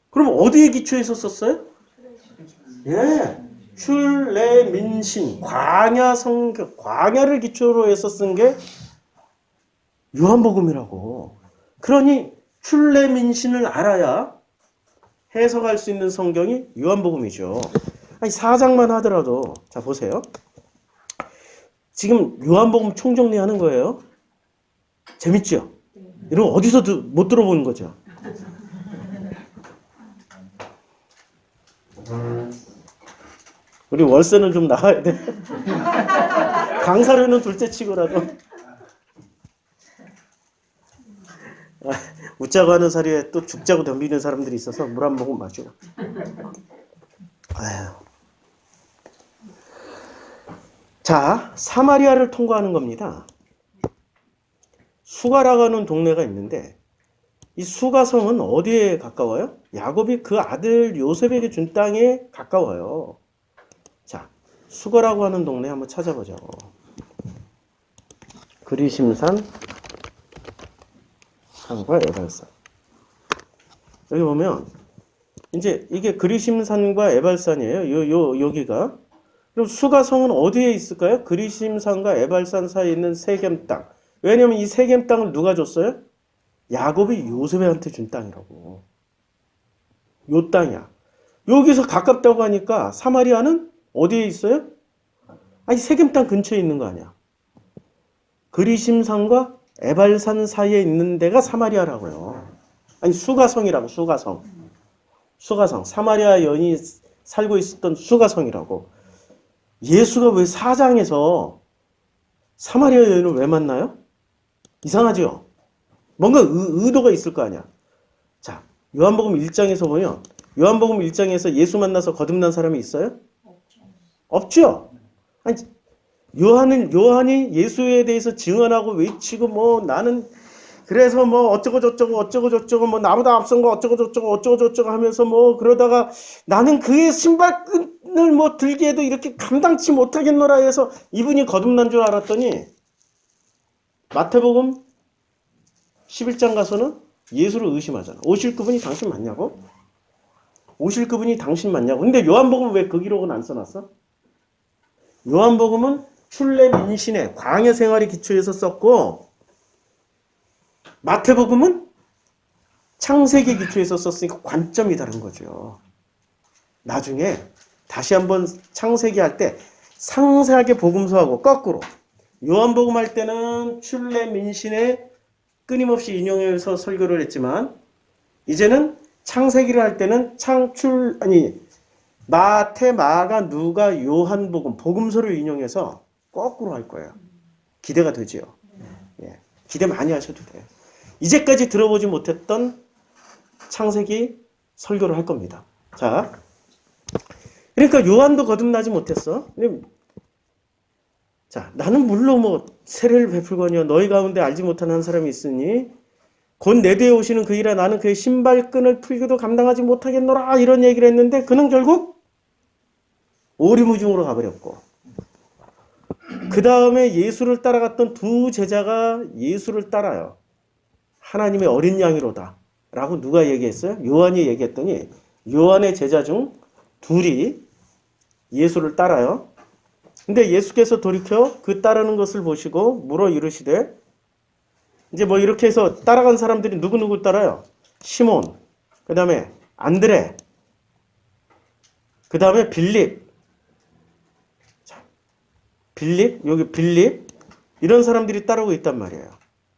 그럼 어디에 기초해서 썼어요? 예. 출애민신, 광야 성경, 광야를 기초로 해서 쓴 게 요한복음이라고. 그러니 출애민신을 알아야 해석할 수 있는 성경이 요한복음이죠. 아니, 4장만 하더라도, 자, 보세요. 지금 요한복음 총정리하는 거예요. 재밌죠? 이런 어디서도 못 들어보는 거죠. 우리 월세는 좀 나와야 돼. 강사료는 둘째 치고라도. 웃자고 하는 사리에 또 죽자고 덤비는 사람들이 있어서 물 한 모금 마셔. 아유. 자, 사마리아를 통과하는 겁니다. 수가라고 하는 동네가 있는데, 이 수가성은 어디에 가까워요? 야곱이 그 아들 요셉에게 준 땅에 가까워요. 자, 수가라고 하는 동네 한번 찾아보자고. 그리심산 산과 에발산. 여기 보면 이제 이게 그리심산과 에발산이에요. 여기가. 그럼 수가성은 어디에 있을까요? 그리심산과 에발산 사이에 있는 세겜 땅. 왜냐면 이 세겜 땅을 누가 줬어요? 야곱이 요셉한테 준 땅이라고. 요 땅이야. 여기서 가깝다고 하니까 사마리아는 어디에 있어요? 아니, 세겜 땅 근처에 있는 거 아니야. 그리심산과 에발산 사이에 있는 데가 사마리아라고요. 아니, 수가성이라고, 수가성. 수가성. 사마리아 여인이 살고 있었던 수가성이라고. 예수가 왜 4장에서 사마리아 여인을 왜 만나요? 이상하죠? 뭔가 의도가 있을 거 아니야. 자, 요한복음 1장에서 보면, 요한복음 1장에서 예수 만나서 거듭난 사람이 있어요? 없죠? 아니, 요한이 예수에 대해서 증언하고 외치고, 뭐, 나는, 그래서 뭐, 어쩌고 저쩌고, 뭐, 나보다 앞선 거 어쩌고 저쩌고 하면서 뭐, 그러다가 나는 그의 신발끈을 뭐, 들기에도 이렇게 감당치 못하겠노라 해서 이분이 거듭난 줄 알았더니, 마태복음 11장 가서는 예수를 의심하잖아. 오실 그분이 당신 맞냐고? 오실 그분이 당신 맞냐고? 근데 요한복음은 왜 그 기록은 안 써놨어? 요한복음은 출애민신의 광야 생활에 기초해서 썼고, 마태복음은 창세기에 기초해서 썼으니까 관점이 다른 거죠. 나중에 다시 한번 창세기 할 때 상세하게 복음서하고 거꾸로, 요한복음 할 때는 출애민신의 끊임없이 인용해서 설교를 했지만, 이제는 창세기를 할 때는 마태, 마가, 누가, 요한복음, 복음서를 인용해서 거꾸로 할 거예요. 기대가 되지요. 예, 기대 많이 하셔도 돼요. 이제까지 들어보지 못했던 창세기 설교를 할 겁니다. 자, 그러니까 요한도 거듭나지 못했어. 자, 나는 물론 뭐 세례를 베풀거니와 너희 가운데 알지 못하는 한 사람이 있으니 곧 내 뒤에 오시는 그이라 나는 그의 신발끈을 풀기도 감당하지 못하겠노라, 이런 얘기를 했는데 그는 결국 오리무중으로 가버렸고, 그 다음에 예수를 따라갔던 두 제자가 예수를 따라요. 하나님의 어린 양이로다 라고 누가 얘기했어요? 요한이 얘기했더니 요한의 제자 중 둘이 예수를 따라요. 근데 예수께서 돌이켜 그 따르는 것을 보시고 물어 이르시되, 이제 뭐 이렇게 해서 따라간 사람들이 누구 따라요? 시몬, 그 다음에 안드레, 그 다음에 빌립. 자, 여기 빌립, 이런 사람들이 따르고 있단 말이에요.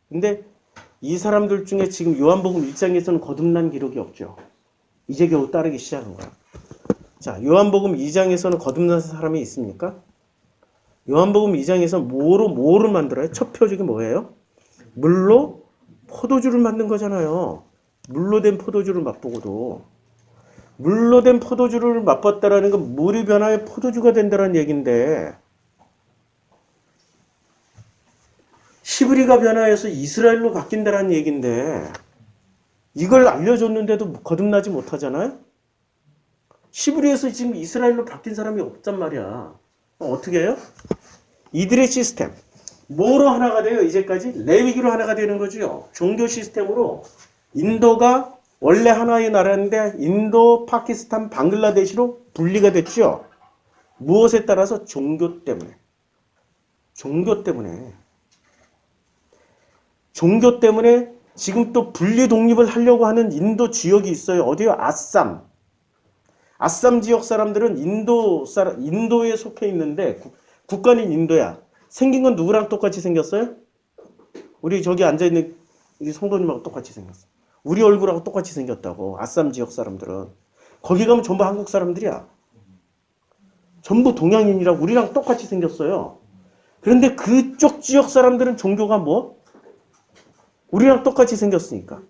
근데 이 사람들 중에 지금 요한복음 1장에서는 거듭난 기록이 없죠. 이제 겨우 따르기 시작한 거야. 자, 요한복음 2장에서는 거듭난 사람이 있습니까? 요한복음 2장에서 뭐를 만들어요? 첫 표적이 뭐예요? 물로 포도주를 만든 거잖아요. 물로 된 포도주를 맛보고도. 물로 된 포도주를 맛봤다라는 건 물이 변하여 포도주가 된다는 얘기인데, 시브리가 변하여서 이스라엘로 바뀐다는 얘기인데, 이걸 알려줬는데도 거듭나지 못하잖아요. 시브리에서 지금 이스라엘로 바뀐 사람이 없단 말이야. 어떻게 해요? 이들의 시스템. 뭐로 하나가 돼요? 이제까지 레위기로 하나가 되는 거죠. 종교 시스템으로 인도가 원래 하나의 나라인데 인도, 파키스탄, 방글라데시로 분리가 됐죠. 무엇에 따라서? 종교 때문에. 종교 때문에. 종교 때문에 지금 또 분리 독립을 하려고 하는 인도 지역이 있어요. 어디요? 아쌈. 아쌈 지역 사람들은 인도에 속해 있는데 국가는 인도야. 생긴 건 누구랑 똑같이 생겼어요? 우리 저기 앉아있는 우리 성도님하고 똑같이 생겼어. 우리 얼굴하고 똑같이 생겼다고. 아쌈 지역 사람들은. 거기 가면 전부 한국 사람들이야. 전부 동양인이라고 우리랑 똑같이 생겼어요. 그런데 그쪽 지역 사람들은 종교가 뭐? 우리랑 똑같이 생겼으니까.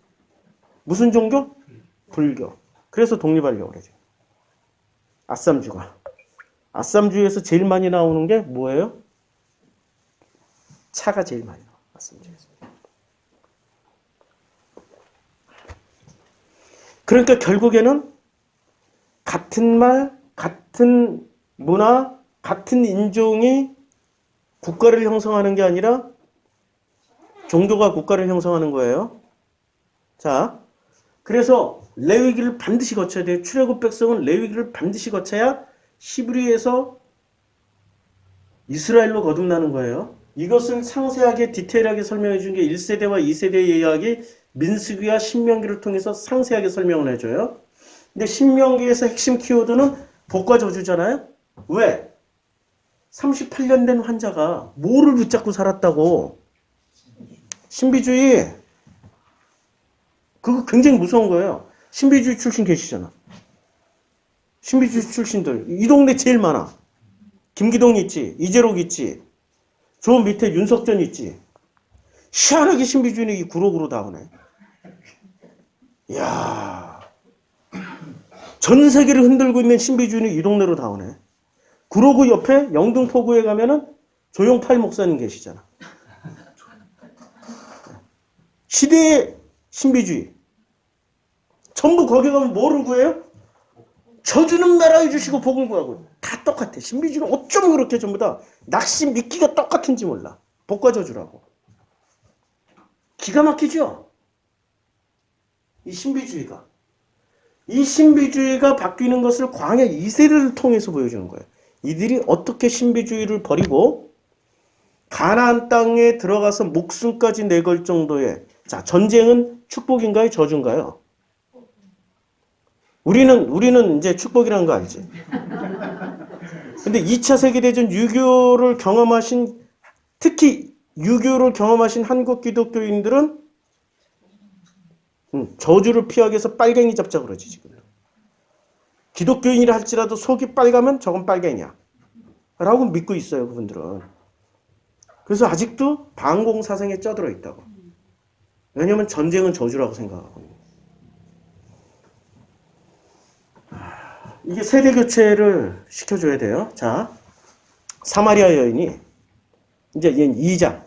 무슨 종교? 불교. 그래서 독립하려고 그러죠. 아쌈주가. 아쌈주에서 제일 많이 나오는 게 뭐예요? 차가 제일 많이 나와요. 아쌈주에서. 그러니까 결국에는 같은 말, 같은 문화, 같은 인종이 국가를 형성하는 게 아니라 종교가 국가를 형성하는 거예요. 자, 그래서 레위기를 반드시 거쳐야 돼요. 출애굽 백성은 레위기를 반드시 거쳐야 히브리에서 이스라엘로 거듭나는 거예요. 이것을 상세하게 디테일하게 설명해 준 게 1세대와 2세대의 이야기 민수기와 신명기를 통해서 상세하게 설명을 해줘요. 근데 신명기에서 핵심 키워드는 복과 저주잖아요. 왜? 38년 된 환자가 뭐를 붙잡고 살았다고? 신비주의. 그거 굉장히 무서운 거예요. 신비주의 출신 계시잖아. 신비주의 출신들. 이 동네 제일 많아. 김기동 있지. 이재록 있지. 저 밑에 윤석전 있지. 희한하게 신비주의는 구로구로 다 오네. 이야. 전 세계를 흔들고 있는 신비주의는 이 동네로 다 오네. 구로구 옆에 영등포구에 가면은 조용팔 목사님 계시잖아. 시대의 신비주의. 전부 거기 가면 뭐를 구해요? 저주는 말아해 주시고 복을 구하고. 다 똑같아. 신비주의는 어쩜 그렇게 전부 다 낚시 미끼가 똑같은지 몰라. 복과 저주라고. 기가 막히죠? 이 신비주의가. 이 신비주의가 바뀌는 것을 광야 2세대를 통해서 보여주는 거예요. 이들이 어떻게 신비주의를 버리고 가나안 땅에 들어가서 목숨까지 내걸 정도의 자, 전쟁은 축복인가요? 저주인가요? 우리는 이제 축복이라는 거 알지? 근데 2차 세계대전 유교를 경험하신, 특히 유교를 경험하신 한국 기독교인들은 저주를 피하기 위해서 빨갱이 잡자 그러지, 지금. 기독교인이라 할지라도 속이 빨가면 저건 빨갱이야. 라고 믿고 있어요, 그분들은. 그래서 아직도 반공사상에 쪄들어 있다고. 왜냐면 전쟁은 저주라고 생각하거든요. 이게 세대 교체를 시켜줘야 돼요. 자, 사마리아 여인이 이제 2장.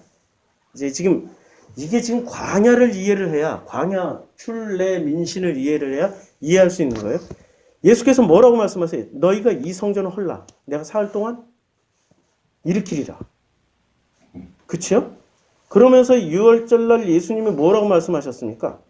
이제 지금 이게 지금 광야를 이해를 해야 광야 출래 민신을 이해를 해야 이해할 수 있는 거예요. 예수께서 뭐라고 말씀하세요? 너희가 이 성전을 헐라. 내가 사흘 동안 일으키리라. 그치요? 그러면서 유월절날 예수님이 뭐라고 말씀하셨습니까?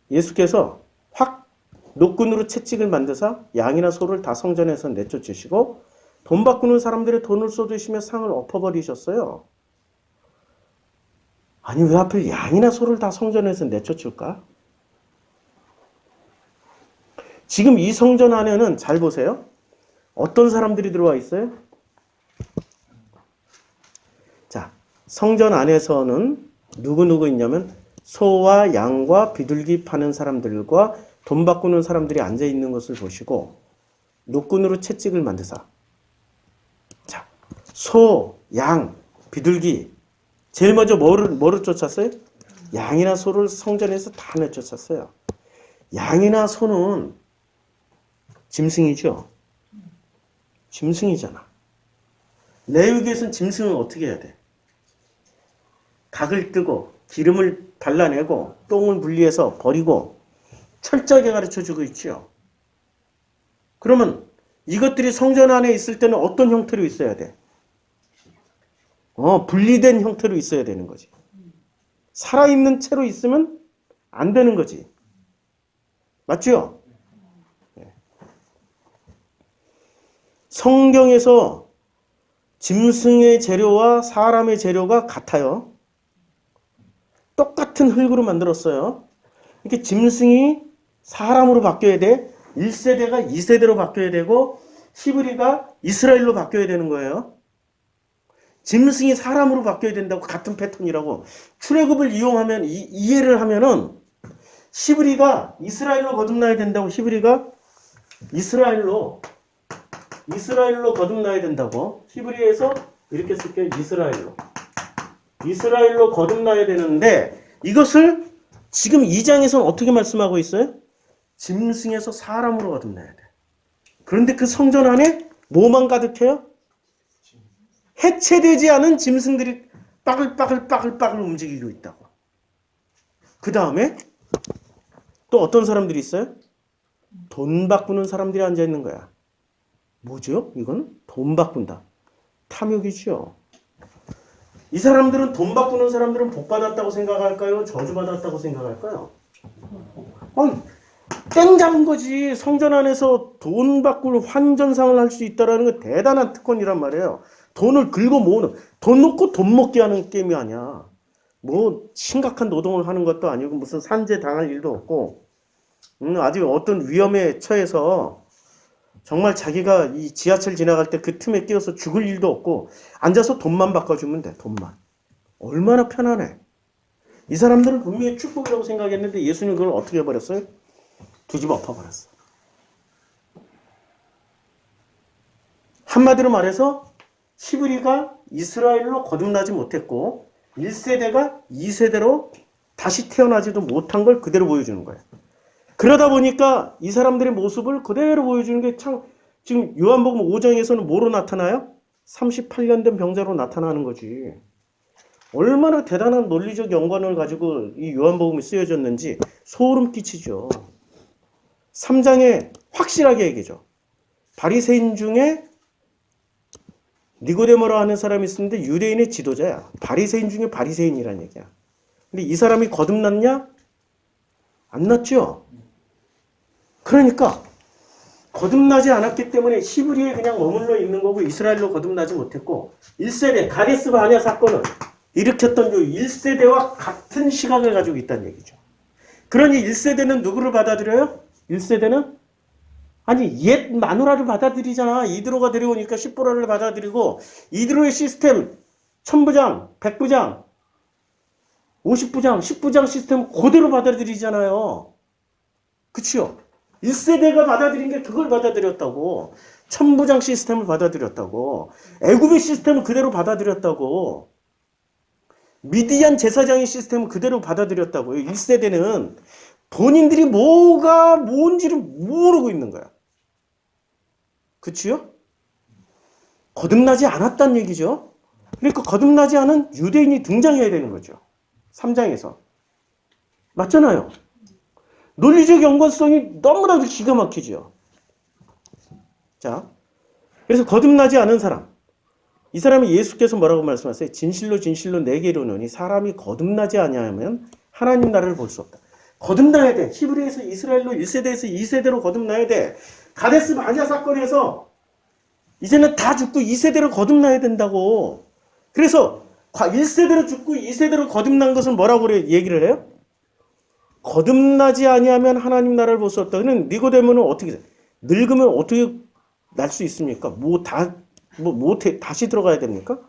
예수께서 확 노끈으로 채찍을 만드사 양이나 소를 다 성전에서 내쫓으시고 돈 바꾸는 사람들의 돈을 쏟으시며 상을 엎어버리셨어요. 아니 왜 하필 양이나 소를 다 성전에서 내쫓을까? 지금 이 성전 안에는 잘 보세요. 어떤 사람들이 들어와 있어요? 자, 성전 안에서는 누구 있냐면 소와 양과 비둘기 파는 사람들과 돈 바꾸는 사람들이 앉아있는 것을 보시고 노끈으로 채찍을 만드사. 자, 소, 양, 비둘기 제일 먼저 뭐를 쫓았어요? 양이나 소를 성전에서 다 내쫓았어요. 양이나 소는 짐승이죠. 짐승이잖아. 레위기에서는 짐승은 어떻게 해야 돼? 각을 뜨고 기름을 갈라내고 똥을 분리해서 버리고 철저하게 가르쳐주고 있죠. 그러면 이것들이 성전 안에 있을 때는 어떤 형태로 있어야 돼? 분리된 형태로 있어야 되는 거지. 살아있는 채로 있으면 안 되는 거지. 맞죠? 성경에서 짐승의 재료와 사람의 재료가 같아요. 똑같은 흙으로 만들었어요. 이렇게 짐승이 사람으로 바뀌어야 돼. 1세대가 2세대로 바뀌어야 되고 히브리가 이스라엘로 바뀌어야 되는 거예요. 짐승이 사람으로 바뀌어야 된다고 같은 패턴이라고. 출애굽을 이용하면 이해를 하면은 히브리가 이스라엘로 거듭나야 된다고. 히브리가 이스라엘로 거듭나야 된다고. 히브리에서 이렇게 쓸게요. 이스라엘로 거듭나야 되는데 이것을 지금 2장에서는 어떻게 말씀하고 있어요? 짐승에서 사람으로 거듭나야 돼. 그런데 그 성전 안에 뭐만 가득해요? 해체되지 않은 짐승들이 빠글빠글 움직이고 있다고. 그 다음에 또 어떤 사람들이 있어요? 돈 바꾸는 사람들이 앉아있는 거야. 뭐죠? 이건 돈 바꾼다. 탐욕이죠. 이 사람들은 돈 바꾸는 사람들은 복 받았다고 생각할까요? 저주 받았다고 생각할까요? 땡 잡은 거지. 성전 안에서 돈 바꿀 환전상을 할 수 있다는 건 대단한 특권이란 말이에요. 돈을 긁어 모으는, 돈 놓고 돈 먹게 하는 게임이 아니야. 뭐 심각한 노동을 하는 것도 아니고 무슨 산재 당할 일도 없고 아주 어떤 위험에 처해서 정말 자기가 이 지하철 지나갈 때 그 틈에 끼어서 죽을 일도 없고 앉아서 돈만 바꿔주면 돼. 돈만. 얼마나 편하네. 이 사람들은 분명히 축복이라고 생각했는데 예수님 그걸 어떻게 해버렸어요? 뒤집어 엎어버렸어. 한마디로 말해서 히브리가 이스라엘로 거듭나지 못했고 1세대가 2세대로 다시 태어나지도 못한 걸 그대로 보여주는 거예요. 그러다 보니까 이 사람들의 모습을 그대로 보여주는 게 참 지금 요한복음 5장에서는 뭐로 나타나요? 38년 된 병자로 나타나는 거지. 얼마나 대단한 논리적 연관을 가지고 이 요한복음이 쓰여졌는지 소름 끼치죠. 3장에 확실하게 얘기죠. 바리새인 중에 니고데모라 하는 사람이 있었는데 유대인의 지도자야. 바리새인 중에 바리새인이란 얘기야. 근데 이 사람이 거듭났냐? 안 났죠? 그러니까 거듭나지 않았기 때문에 히브리에 그냥 머물러 있는 거고 이스라엘로 거듭나지 못했고 1세대 가데스 바냐 사건을 일으켰던 이 1세대와 같은 시각을 가지고 있다는 얘기죠. 그러니 1세대는 누구를 받아들여요? 1세대는 아니 옛 마누라를 받아들이잖아. 이드로가 데려오니까 십보라를 받아들이고 이드로의 시스템 1000부장, 100부장, 50부장, 10부장 시스템 그대로 받아들이잖아요. 그치요? 1세대가 받아들인 게 그걸 받아들였다고. 1000부장 시스템을 받아들였다고. 애굽의 시스템을 그대로 받아들였다고. 미디안 제사장의 시스템을 그대로 받아들였다고요. 1세대는 본인들이 뭐가 뭔지를 모르고 있는 거야. 그치요? 거듭나지 않았다는 얘기죠. 그러니까 거듭나지 않은 유대인이 등장해야 되는 거죠. 3장에서. 맞잖아요. 논리적 연관성이 너무나도 기가 막히죠. 자, 그래서 거듭나지 않은 사람. 이 사람이 예수께서 뭐라고 말씀하세요? 진실로 진실로 내게 이르노니 사람이 거듭나지 아니하면 하나님 나라를 볼 수 없다. 거듭나야 돼. 히브리에서 이스라엘로 1세대에서 2세대로 거듭나야 돼. 가데스 바냐 사건에서 이제는 다 죽고 2세대로 거듭나야 된다고. 그래서 1세대로 죽고 2세대로 거듭난 것은 뭐라고 얘기를 해요? 거듭나지 아니하면 하나님 나라를 볼 수 없다. 그는 니고데모는 어떻게 늙으면 어떻게 날 수 있습니까? 다시 들어가야 됩니까?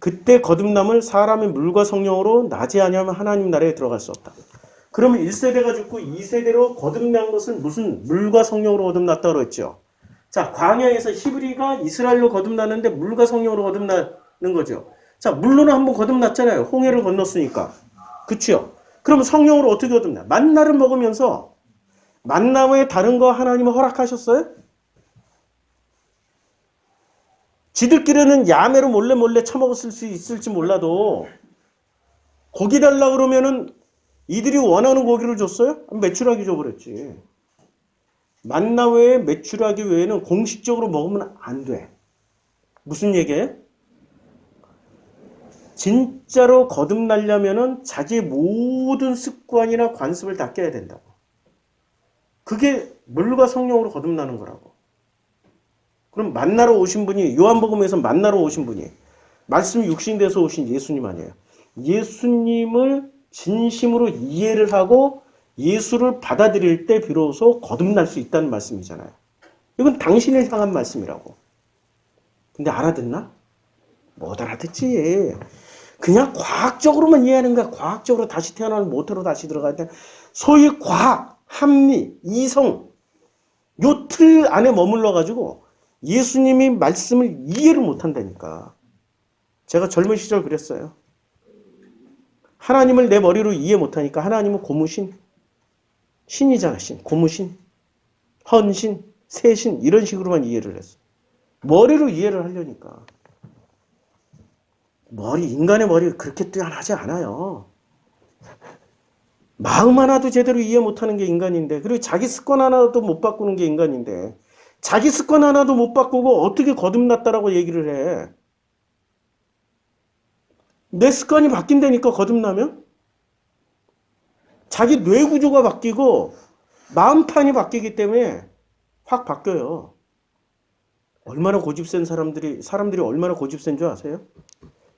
그때 거듭남을 사람의 물과 성령으로 나지 아니하면 하나님 나라에 들어갈 수 없다. 그러면 1세대가 죽고 2세대로 거듭난 것은 무슨 물과 성령으로 거듭났다고 그랬죠. 자, 광야에서 히브리가 이스라엘로 거듭났는데 물과 성령으로 거듭나는 거죠. 자, 물로는 한번 거듭났잖아요. 홍해를 건넜으니까. 그치요? 그럼 성령으로 어떻게 거듭나? 만나를 먹으면서 만나에 다른 거 하나님은 허락하셨어요? 지들끼리는 야매로 몰래 처먹었을 수 있을지 몰라도 고기 달라 그러면은 이들이 원하는 고기를 줬어요? 메추라기 줘버렸지. 만나 외에 메추라기 외에는 공식적으로 먹으면 안 돼. 무슨 얘기예요? 진짜로 거듭나려면은 자기의 모든 습관이나 관습을 다 깨야 된다고. 그게 물과 성령으로 거듭나는 거라고. 그럼 만나러 오신 분이, 요한복음에서 만나러 오신 분이 말씀이 육신돼서 오신 예수님 아니에요. 예수님을 진심으로 이해를 하고 예수를 받아들일 때 비로소 거듭날 수 있다는 말씀이잖아요. 이건 당신을 향한 말씀이라고. 근데 알아듣나? 못 알아듣지. 그냥 과학적으로만 이해하는 거야. 과학적으로 다시 태어나는 모태로 다시 들어갈 때 소위 과학, 합리, 이성 요 틀 안에 머물러 가지고 예수님이 말씀을 이해를 못한다니까. 제가 젊은 시절 그랬어요. 하나님을 내 머리로 이해 못하니까 하나님은 고무신, 신이잖아, 신. 고무신, 헌신, 세신 이런 식으로만 이해를 했어. 머리로 이해를 하려니까. 인간의 머리가 그렇게 뛰어나지 않아요. 마음 하나도 제대로 이해 못하는 게 인간인데, 그리고 자기 습관 하나도 못 바꾸는 게 인간인데, 자기 습관 하나도 못 바꾸고 어떻게 거듭났다라고 얘기를 해. 내 습관이 바뀐다니까 거듭나면? 자기 뇌 구조가 바뀌고 마음판이 바뀌기 때문에 확 바뀌어요. 얼마나 고집센 사람들이 얼마나 고집센 줄 아세요?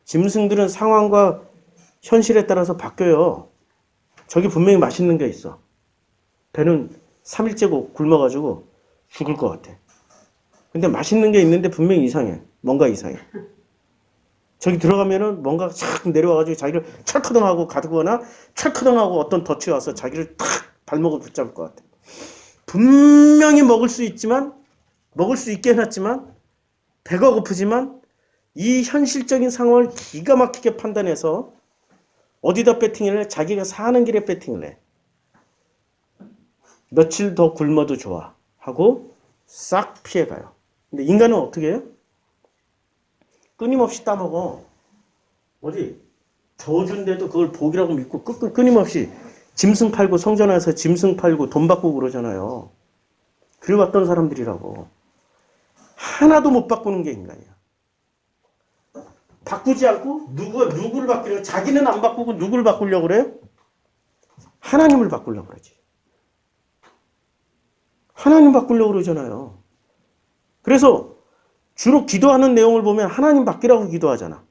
짐승들은 상황과 현실에 따라서 바뀌어요. 저기 분명히 맛있는 게 있어. 배는 3일째 굶어가지고 죽을 것 같아. 근데 맛있는 게 있는데 분명히 이상해. 뭔가 이상해. 저기 들어가면은 뭔가 착 내려와가지고 자기를 철커덩하고 가두거나 철커덩하고 어떤 덫이 와서 자기를 탁 발목을 붙잡을 것 같아. 분명히 먹을 수 있게 해놨지만 배가 고프지만 이 현실적인 상황을 기가 막히게 판단해서 어디다 배팅을 해? 자기가 사는 길에 배팅을 해. 며칠 더 굶어도 좋아 하고 싹 피해가요. 근데 인간은 어떻게 해요? 끊임없이 따먹어. 어디 저주인데도 그걸 복이라고 믿고 끊임없이 짐승 팔고 성전에서 짐승 팔고 돈 받고 그러잖아요. 그래왔던 사람들이라고. 하나도 못 바꾸는 게 인간이야. 바꾸지 않고 누구를 바꾸려고, 자기는 안 바꾸고 누구를 바꾸려고 그래요? 하나님을 바꾸려고 그러지. 하나님 바꾸려고 그러잖아요. 그래서 주로 기도하는 내용을 보면 하나님 바뀌라고 기도하잖아.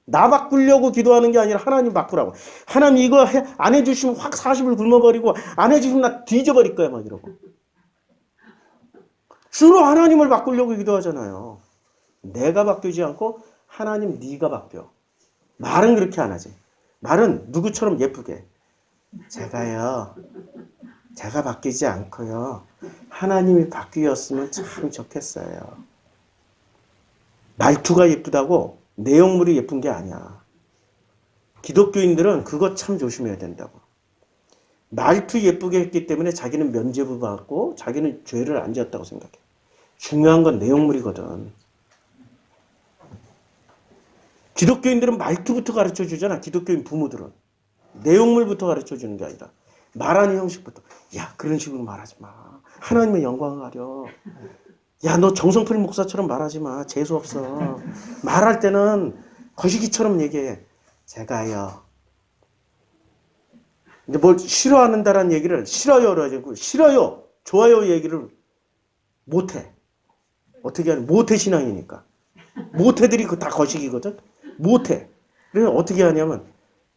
나 바꾸려고 기도하는 게 아니라 하나님 바꾸라고. 하나님 이거 안 해주시면 확 40을 굶어버리고 안 해주시면 나 뒤져버릴 거야 막 이러고. 주로 하나님을 바꾸려고 기도하잖아요. 내가 바뀌지 않고 하나님 네가 바뀌어. 말은 그렇게 안 하지. 말은 누구처럼 예쁘게. 제가 바뀌지 않고요. 하나님이 바뀌었으면 참 좋겠어요. 말투가 예쁘다고 내용물이 예쁜 게 아니야. 기독교인들은 그거 참 조심해야 된다고. 말투 예쁘게 했기 때문에 자기는 면죄부 받고 자기는 죄를 안 지었다고 생각해. 중요한 건 내용물이거든. 기독교인들은 말투부터 가르쳐 주잖아. 기독교인 부모들은. 내용물부터 가르쳐 주는 게 아니라 말하는 형식부터. 야, 그런 식으로 말하지 마. 하나님의 영광을 가려. 야, 너 정성필 목사처럼 말하지 마. 재수 없어. 말할 때는 거시기처럼 얘기해. 제가요. 근데 뭘 싫어한다라는 얘기를 싫어요로 하고 싫어요, 좋아요 얘기를 못해. 어떻게 하냐? 모태 신앙이니까. 모태들이 그 다 거시기거든. 모태. 그래서 어떻게 하냐면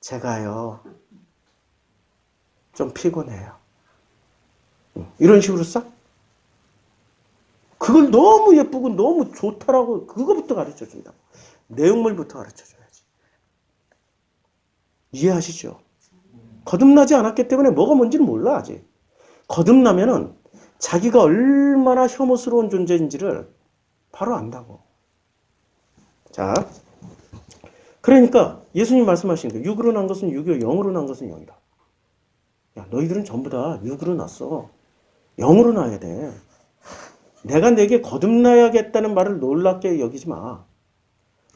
제가요 좀 피곤해요. 이런 식으로 싹. 그걸 너무 예쁘고 너무 좋다라고 그거부터 가르쳐준다고. 내용물부터 가르쳐줘야지. 이해하시죠? 거듭나지 않았기 때문에 뭐가 뭔지는 몰라 아직. 거듭나면은 자기가 얼마나 혐오스러운 존재인지를 바로 안다고. 자, 그러니까 예수님 말씀하신 거 육으로 난 것은 육이요 영으로 난 것은 영이다. 야, 너희들은 전부 다 육으로 났어. 영으로 나야 돼. 내가 내게 거듭나야겠다는 말을 놀랍게 여기지 마.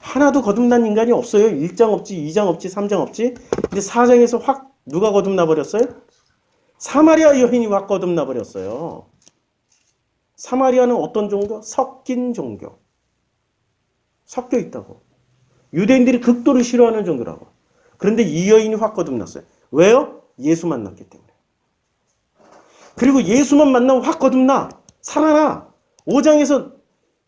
하나도 거듭난 인간이 없어요. 1장 없지, 2장 없지, 3장 없지. 근데 4장에서 확 누가 거듭나 버렸어요? 사마리아 여인이 확 거듭나 버렸어요. 사마리아는 어떤 종교? 섞인 종교. 섞여 있다고. 유대인들이 극도로 싫어하는 종교라고. 그런데 이 여인이 확 거듭났어요. 왜요? 예수 만났기 때문에. 그리고 예수만 만나면 확 거듭나. 살아나. 5장에서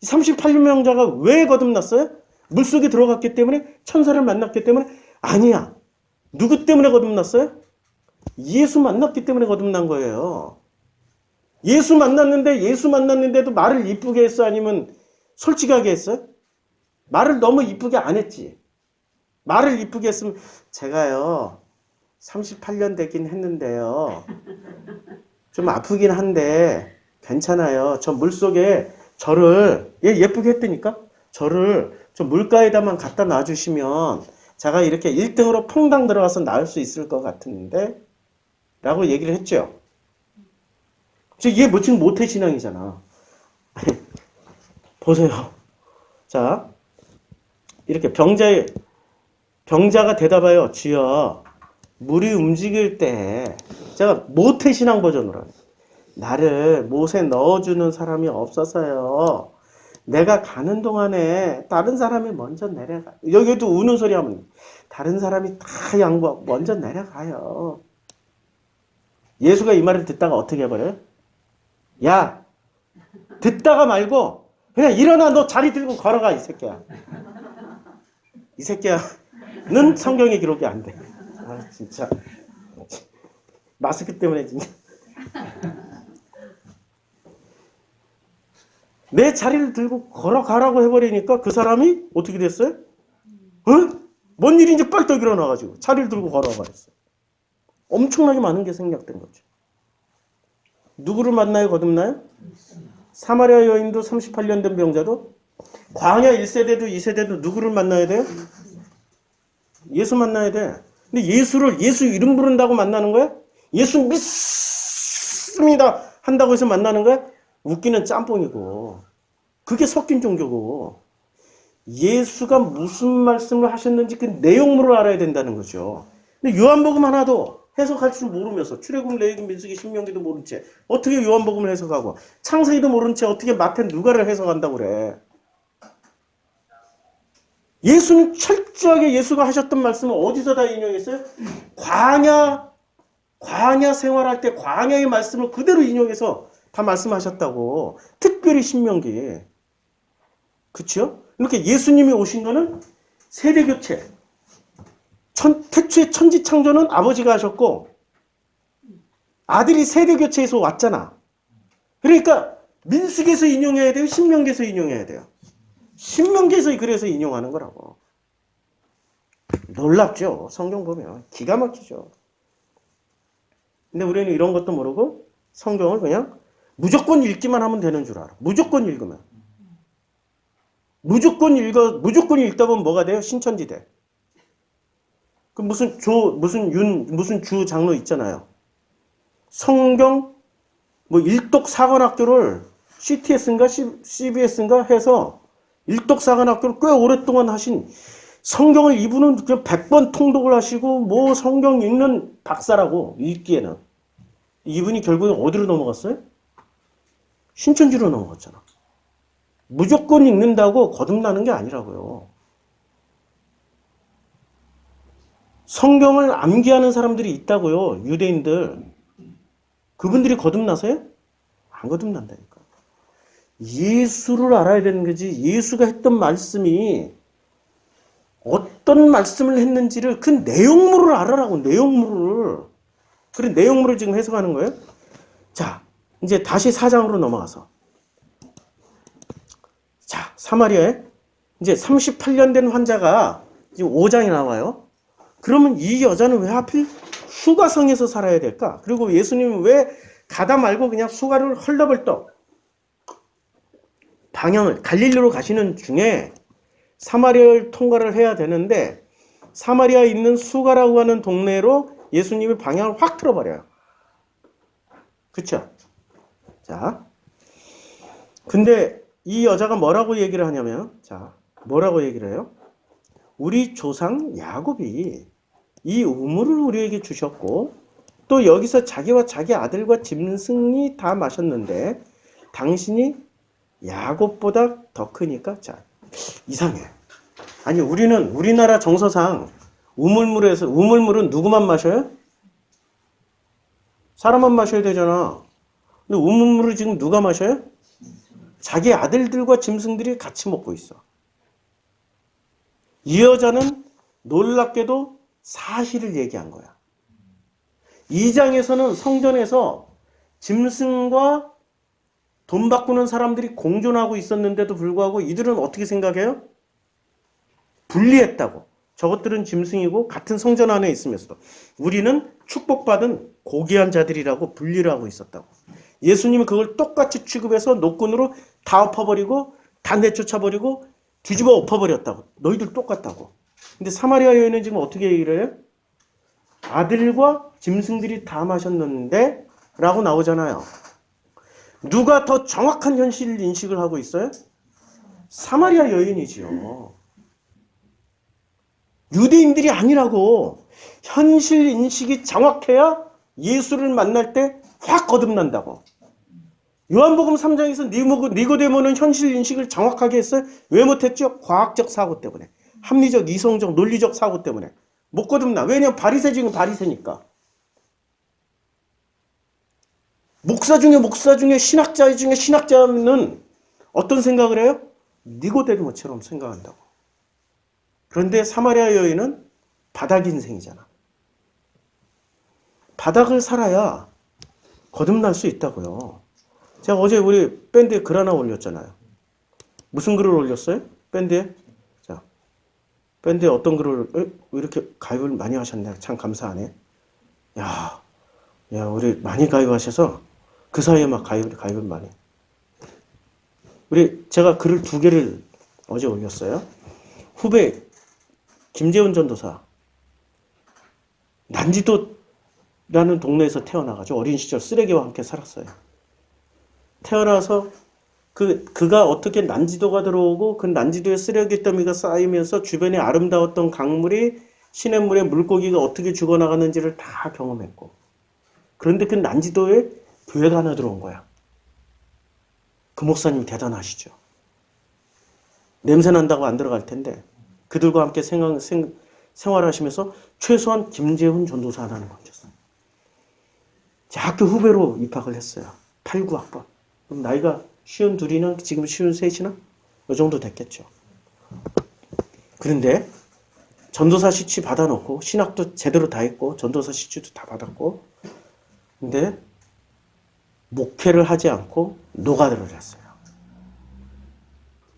38명자가 왜 거듭났어요? 물속에 들어갔기 때문에? 천사를 만났기 때문에? 아니야. 누구 때문에 거듭났어요? 예수 만났기 때문에 거듭난 거예요. 예수 만났는데도 말을 이쁘게 했어? 아니면 솔직하게 했어요? 말을 너무 이쁘게 안 했지. 말을 이쁘게 했으면 제가요 38년 되긴 했는데요. 좀 아프긴 한데 괜찮아요. 저 물속에 저를 예쁘게 했다니까? 저를 좀 물가에다만 갖다 놔주시면 제가 이렇게 1등으로 퐁당 들어가서 나을 수 있을 것 같은데 라고 얘기를 했죠. 이게 뭐 지금 모태신앙이잖아. 보세요. 자, 이렇게 병자가 대답하여 주여 물이 움직일 때 제가 모태신앙 버전으로 나를 못에 넣어주는 사람이 없어서요. 내가 가는 동안에 다른 사람이 먼저 내려가. 여기도 우는 소리 하면 다른 사람이 다 양보하고 먼저 내려가요. 예수가 이 말을 듣다가 어떻게 해버려요? 야, 듣다가 말고 그냥 일어나 너 자리 들고 걸어가 이 새끼야. 이 새끼야는 성경에 기록이 안 돼. 아 진짜 마스크 때문에 진짜. 내 자리를 들고 걸어가라고 해버리니까 그 사람이 어떻게 됐어요? 뭔 일인지 빨떡 일어나가지고 자리를 들고 걸어버렸어요. 엄청나게 많은 게 생략된 거죠. 누구를 만나요? 거듭나요? 사마리아 여인도 38년 된 병자도 광야 1세대도 2세대도 누구를 만나야 돼요? 예수 만나야 돼. 근데 예수 이름 부른다고 만나는 거야? 예수 믿습니다 한다고 해서 만나는 거야? 웃기는 짬뽕이고 그게 섞인 종교고 예수가 무슨 말씀을 하셨는지 그 내용물을 알아야 된다는 거죠. 근데 요한복음 하나도 해석할 줄 모르면서 출애굽, 레위기, 민수기, 신명기도 모른 채 어떻게 요한복음을 해석하고 창세기도 모른 채 어떻게 마태, 누가를 해석한다고 그래. 예수는 철저하게 예수가 하셨던 말씀을 어디서 다 인용했어요? 광야 생활할 때 광야의 말씀을 그대로 인용해서 다 말씀하셨다고. 특별히 신명기. 그렇죠? 이렇게 예수님이 오신 거는 세대교체. 태초에 천지창조는 아버지가 하셨고 아들이 세대교체에서 왔잖아. 그러니까 민수기에서 인용해야 돼요? 신명기에서 인용해야 돼요? 신명기에서 그래서 인용하는 거라고. 놀랍죠? 성경 보면. 기가 막히죠. 근데 우리는 이런 것도 모르고 성경을 그냥 무조건 읽기만 하면 되는 줄 알아. 무조건 읽으면. 무조건 읽다 보면 뭐가 돼요? 신천지대. 그 무슨 주 장로 있잖아요. 성경 뭐 일독사관학교를 CTS인가 CBS인가 해서 일독사관학교를 꽤 오랫동안 하신 성경을 이분은 그냥 100번 통독을 하시고 뭐 성경 읽는 박사라고 읽기에는. 이분이 결국엔 어디로 넘어갔어요? 신천지로 넘어갔잖아. 무조건 읽는다고 거듭나는 게 아니라고요. 성경을 암기하는 사람들이 있다고요. 유대인들. 그분들이 거듭나서요? 안 거듭난다니까. 예수를 알아야 되는 거지. 예수가 했던 말씀이 어떤 말씀을 했는지를 그 내용물을 알아라고. 내용물을. 그래 내용물을 지금 해석하는 거예요. 자, 이제 다시 4장으로 넘어가서. 자, 사마리아에 이제 38년 된 환자가 지금 5장에 나와요. 그러면 이 여자는 왜 하필 수가성에서 살아야 될까? 그리고 예수님은 왜 가다 말고 그냥 수가를 헐레벌떡 방향을 갈릴리로 가시는 중에 사마리아를 통과를 해야 되는데 사마리아에 있는 수가라고 하는 동네로 예수님이 방향을 확 틀어버려요. 그쵸? 자, 근데 이 여자가 뭐라고 얘기를 하냐면, 자, 뭐라고 얘기를 해요? 우리 조상 야곱이 이 우물을 우리에게 주셨고 또 여기서 자기와 자기 아들과 짐승이 다 마셨는데 당신이 야곱보다 더 크니까 자 이상해. 아니 우리는 우리나라 정서상 우물물은 누구만 마셔요? 사람만 마셔야 되잖아. 근데 우물물을 지금 누가 마셔요? 자기 아들들과 짐승들이 같이 먹고 있어. 이 여자는 놀랍게도 사실을 얘기한 거야. 2장에서는 성전에서 짐승과 돈 바꾸는 사람들이 공존하고 있었는데도 불구하고 이들은 어떻게 생각해요? 분리했다고. 저것들은 짐승이고 같은 성전 안에 있으면서도 우리는 축복받은 고귀한 자들이라고 분리를 하고 있었다고. 예수님이 그걸 똑같이 취급해서 노끈으로 다 엎어버리고 다 내쫓아버리고 뒤집어 엎어버렸다고. 너희들 똑같다고. 근데 사마리아 여인은 지금 어떻게 얘기를 해요? 아들과 짐승들이 다 마셨는데 라고 나오잖아요. 누가 더 정확한 현실 인식을 하고 있어요? 사마리아 여인이지요. 유대인들이 아니라고. 현실 인식이 정확해야 예수를 만날 때 확 거듭난다고. 요한복음 3장에서 니고데모는 현실 인식을 정확하게 했어요. 왜 못했죠? 과학적 사고 때문에. 합리적, 이성적, 논리적 사고 때문에. 못 거듭나. 왜냐면 바리새 중에 바리새니까. 목사 중에 신학자 중에 신학자는 어떤 생각을 해요? 니고데모처럼 생각한다고. 그런데 사마리아 여인은 바닥 인생이잖아. 바닥을 살아야 거듭날 수 있다고요. 제가 어제 우리 밴드에 글 하나 올렸잖아요. 무슨 글을 올렸어요? 밴드에? 자, 밴드에 어떤 글을, 왜 이렇게 가입을 많이 하셨네. 참 감사하네. 야, 우리 많이 가입하셔서 그 사이에 막 가입을 많이. 제가 글을 2개를 어제 올렸어요. 후배, 김재훈 전도사. 난지도라는 동네에서 태어나가지고 어린 시절 쓰레기와 함께 살았어요. 태어나서 그가 어떻게 난지도가 들어오고 그 난지도에 쓰레기 더미가 쌓이면서 주변에 아름다웠던 강물이 시냇물에 물고기가 어떻게 죽어나가는지를 다 경험했고 그런데 그 난지도에 교회가 하나 들어온 거야. 그 목사님 대단하시죠. 냄새 난다고 안 들어갈 텐데 그들과 함께 생활하시면서 최소한 김재훈 전도사 하나는 건졌어요. 학교 후배로 입학을 했어요. 8, 9학번. 그럼 나이가 52이나 지금 53이나? 이 정도 됐겠죠. 그런데 전도사 시치 받아놓고 신학도 제대로 다 했고 전도사 시치도 다 받았고 근데 목회를 하지 않고 노가다를 했어요.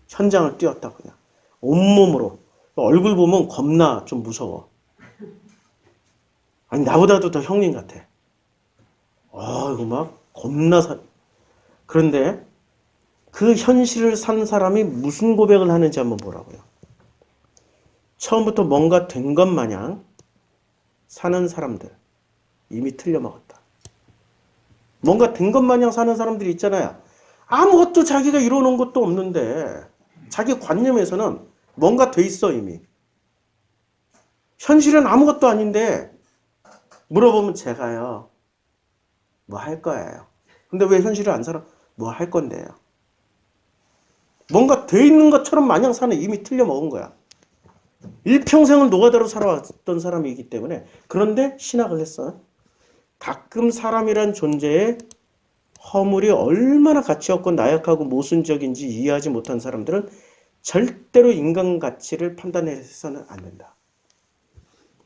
현장을 뛰었다 그냥. 온몸으로. 얼굴 보면 겁나 좀 무서워. 아니 나보다도 더 형님 같아. 이거 막 겁나 그런데 그 현실을 산 사람이 무슨 고백을 하는지 한번 보라고요. 처음부터 뭔가 된 것 마냥 사는 사람들 이미 틀려먹었다. 뭔가 된 것 마냥 사는 사람들이 있잖아요. 아무것도 자기가 이뤄놓은 것도 없는데 자기 관념에서는 뭔가 돼 있어 이미. 현실은 아무것도 아닌데 물어보면 제가요 뭐 할 거예요. 근데 왜 현실을 안 살아? 뭐 할 건데요. 뭔가 돼 있는 것처럼 마냥 사는 이미 틀려먹은 거야. 일평생을 노가다로 살아왔던 사람이기 때문에. 그런데 신학을 했어. 가끔 사람이란 존재의 허물이 얼마나 가치 없고 나약하고 모순적인지 이해하지 못한 사람들은 절대로 인간 가치를 판단해서는 안 된다.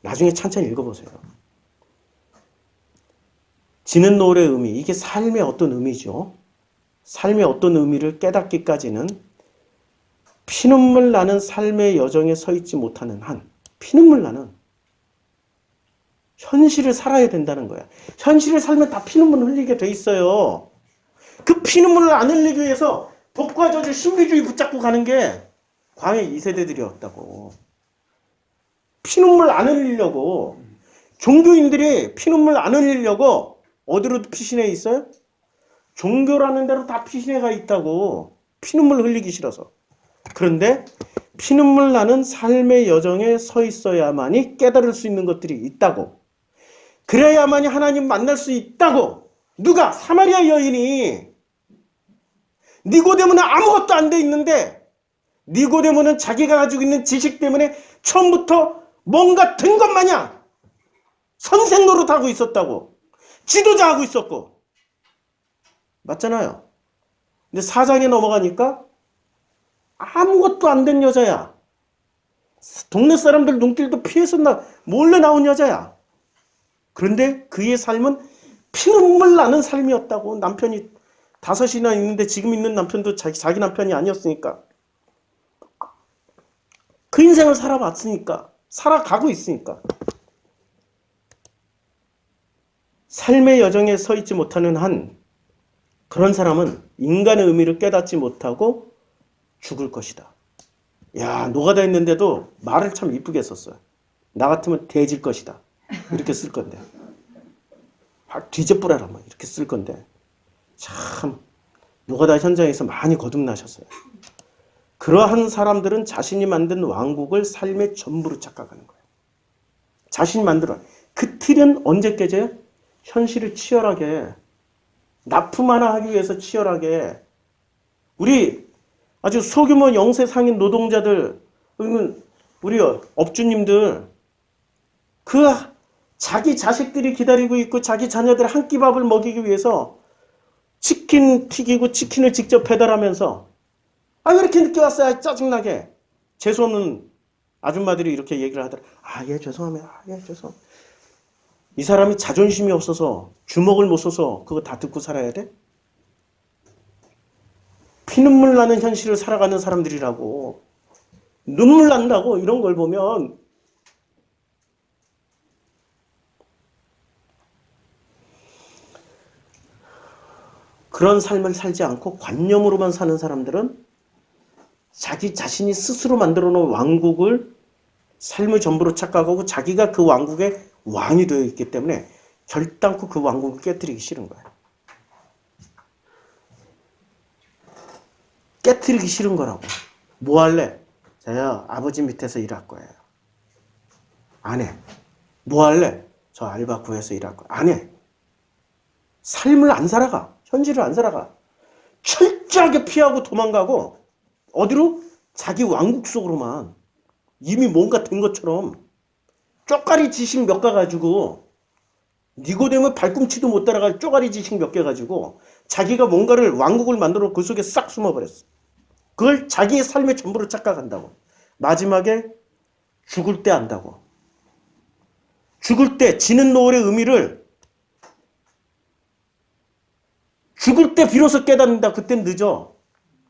나중에 찬찬히 읽어보세요. 지는 노을의 의미, 이게 삶의 어떤 의미죠. 삶의 어떤 의미를 깨닫기까지는 피눈물 나는 삶의 여정에 서 있지 못하는 한, 피눈물 나는 현실을 살아야 된다는 거야. 현실을 살면 다 피눈물 흘리게 돼 있어요. 그 피눈물을 안 흘리기 위해서 독과 저주 신비주의 붙잡고 가는 게 광해 2세대들이었다고. 피눈물 안 흘리려고. 종교인들이 피눈물 안 흘리려고 어디로 피신해 있어요? 종교라는 데로 다 피신해가 있다고. 피눈물 흘리기 싫어서. 그런데 피눈물 나는 삶의 여정에 서 있어야만이 깨달을 수 있는 것들이 있다고. 그래야만이 하나님 만날 수 있다고. 누가? 사마리아 여인이. 니고데모는 아무것도 안 돼 있는데 니고데모는 자기가 가지고 있는 지식 때문에 처음부터 뭔가 된 것 마냥 선생 노릇하고 있었다고. 지도자 하고 있었고. 맞잖아요. 근데 4장에 넘어가니까 아무것도 안 된 여자야. 동네 사람들 눈길도 피해서 몰래 나온 여자야. 그런데 그의 삶은 피눈물 나는 삶이었다고. 남편이 5이나 있는데 지금 있는 남편도 자기 남편이 아니었으니까. 그 인생을 살아봤으니까. 살아가고 있으니까. 삶의 여정에 서 있지 못하는 한 그런 사람은 인간의 의미를 깨닫지 못하고 죽을 것이다. 야, 노가다 했는데도 말을 참 이쁘게 썼어요. 나 같으면 돼질 것이다. 이렇게 쓸 건데. 뒤져뿌려라 뭐 이렇게 쓸 건데. 참 노가다 현장에서 많이 거듭나셨어요. 그러한 사람들은 자신이 만든 왕국을 삶의 전부로 착각하는 거예요. 자신이 만들어. 그 틀은 언제 깨져요? 현실을 치열하게 납품 하나 하기 위해서 치열하게 우리 아주 소규모 영세 상인 노동자들 우리 업주님들 그 자기 자식들이 기다리고 있고 자기 자녀들 한 끼 밥을 먹이기 위해서 치킨 튀기고 치킨을 직접 배달하면서 왜 이렇게 늦게 왔어요? 짜증나게. 재수없는 아줌마들이 이렇게 얘기를 하더라. 예 죄송합니다. 예 죄송합니다. 이 사람이 자존심이 없어서 주먹을 못 써서 그거 다 듣고 살아야 돼? 피눈물 나는 현실을 살아가는 사람들이라고. 눈물 난다고 이런 걸 보면. 그런 삶을 살지 않고 관념으로만 사는 사람들은 자기 자신이 스스로 만들어 놓은 왕국을 삶의 전부로 착각하고 자기가 그 왕국의 왕이 되어 있기 때문에 결단코 그 왕국을 깨뜨리기 싫은 거예요. 깨뜨리기 싫은 거라고. 뭐 할래? 저요 아버지 밑에서 일할 거예요. 안 해. 뭐 할래? 저 알바 구해서 일할 거예요. 안 해. 삶을 안 살아가. 현실을 안 살아가. 철저하게 피하고 도망가고 어디로? 자기 왕국 속으로만. 이미 뭔가 된 것처럼 쪼가리 지식 몇 가 가지고 니고데모 발꿈치도 못 따라갈 쪼가리 지식 몇 개 가지고 자기가 뭔가를 왕국을 만들어 그 속에 싹 숨어버렸어. 그걸 자기의 삶의 전부로 착각한다고. 마지막에 죽을 때 안다고. 죽을 때 지는 노을의 의미를 죽을 때 비로소 깨닫는다. 그땐 늦어.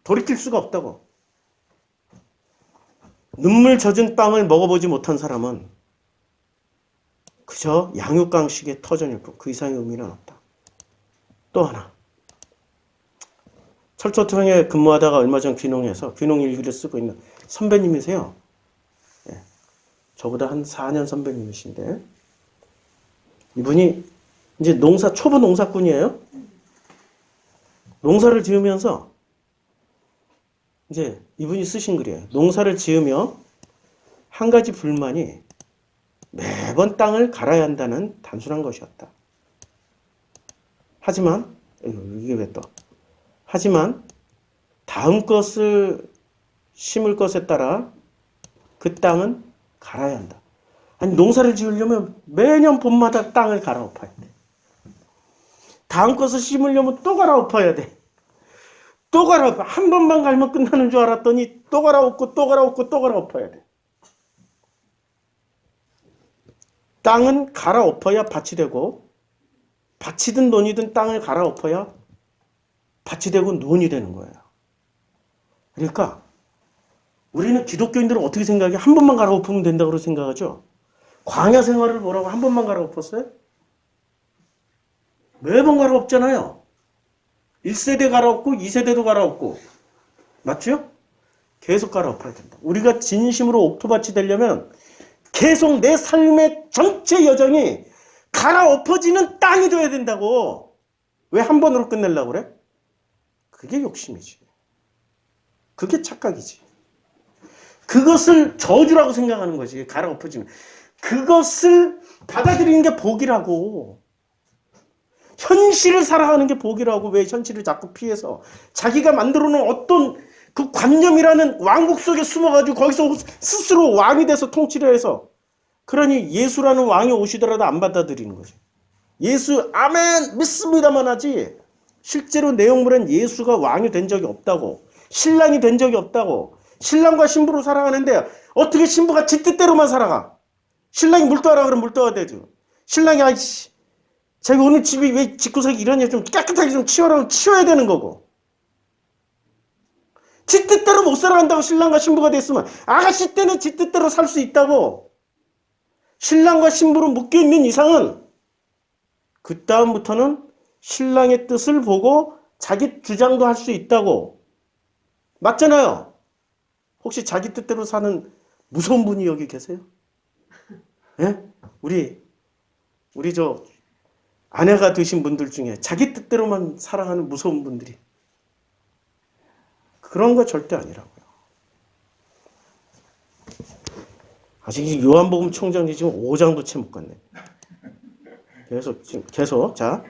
돌이킬 수가 없다고. 눈물 젖은 빵을 먹어보지 못한 사람은 그저 양육강식의 터전일 뿐 그 이상의 의미는 없다. 또 하나. 철도청에 근무하다가 얼마 전 귀농해서 귀농일기를 쓰고 있는 선배님이세요. 예. 저보다 한 4년 선배님이신데 이분이 이제 초보 농사꾼이에요. 농사를 지으면서 이제 이분이 쓰신 글이에요. 농사를 지으며 한 가지 불만이 매번 땅을 갈아야 한다는 단순한 것이었다. 하지만 이게 왜 또? 하지만 다음 것을 심을 것에 따라 그 땅은 갈아야 한다. 아니 농사를 지으려면 매년 봄마다 땅을 갈아엎어야 돼. 다음 것을 심으려면 또 갈아엎어야 돼. 또 갈아엎어. 한 번만 갈면 끝나는 줄 알았더니 또 갈아엎고 또 갈아엎고 또 갈아엎어야 돼. 땅은 갈아엎어야 밭이 되고 밭이든 논이든 땅을 갈아엎어야 밭이 되고 논이 되는 거예요. 그러니까 우리는 기독교인들은 어떻게 생각해? 한 번만 갈아엎으면 된다고 생각하죠? 광야 생활을 뭐라고 한 번만 갈아엎었어요? 매번 갈아엎잖아요. 1세대 갈아엎고 2세대도 갈아엎고. 맞죠? 계속 갈아엎어야 된다. 우리가 진심으로 옥토밭이 되려면 계속 내 삶의 전체 여정이 갈아엎어지는 땅이 돼야 된다고. 왜 한 번으로 끝내려고 그래? 그게 욕심이지. 그게 착각이지. 그것을 저주라고 생각하는 거지. 갈아엎어지는. 그것을 받아들이는 게 복이라고. 현실을 살아가는 게 복이라고. 왜 현실을 자꾸 피해서 자기가 만들어 놓은 어떤 그 관념이라는 왕국 속에 숨어가지고 거기서 스스로 왕이 돼서 통치를 해서, 그러니 예수라는 왕이 오시더라도 안 받아들이는 거지. 예수 아멘 믿습니다만 하지 실제로 내용물은 예수가 왕이 된 적이 없다고, 신랑이 된 적이 없다고. 신랑과 신부로 살아가는데 어떻게 신부가 지 뜻대로만 살아가? 신랑이 물도하라 그러면 물도가 되죠. 신랑이 아이씨 자기 오늘 집이 왜 집구석이 이러냐, 좀 깨끗하게 좀 치워라, 치워야 되는 거고. 지 뜻대로 못 살아간다고 신랑과 신부가 됐으면 아가씨 때는 지 뜻대로 살 수 있다고. 신랑과 신부로 묶여있는 이상은 그 다음부터는 신랑의 뜻을 보고 자기 주장도 할 수 있다고. 맞잖아요. 혹시 자기 뜻대로 사는 무서운 분이 여기 계세요? 예? 우리 저 아내가 되신 분들 중에 자기 뜻대로만 살아가는 무서운 분들이, 그런 거 절대 아니라고요. 아직 요한복음 총정리 지금 5장도 채 못 갔네. 계속 자,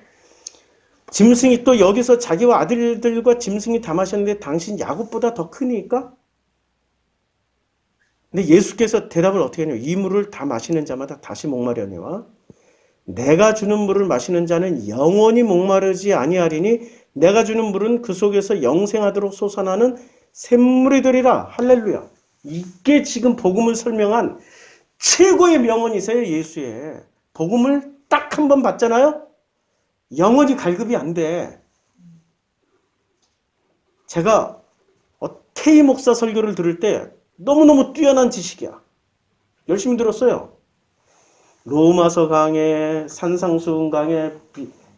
짐승이 또 여기서 자기와 아들들과 짐승이 다 마셨는데 당신 야곱보다 더 크니까? 근데 예수께서 대답을 어떻게 하냐면 이 물을 다 마시는 자마다 다시 목마려니와 내가 주는 물을 마시는 자는 영원히 목마르지 아니하리니 내가 주는 물은 그 속에서 영생하도록 솟아나는 샘물이 되리라. 할렐루야. 이게 지금 복음을 설명한 최고의 명언이세요. 예수의 복음을 딱 한 번 봤잖아요. 영원히 갈급이 안 돼. 제가 K 목사 설교를 들을 때 너무너무 뛰어난 지식이야. 열심히 들었어요. 로마서 강해, 산상수훈 강해,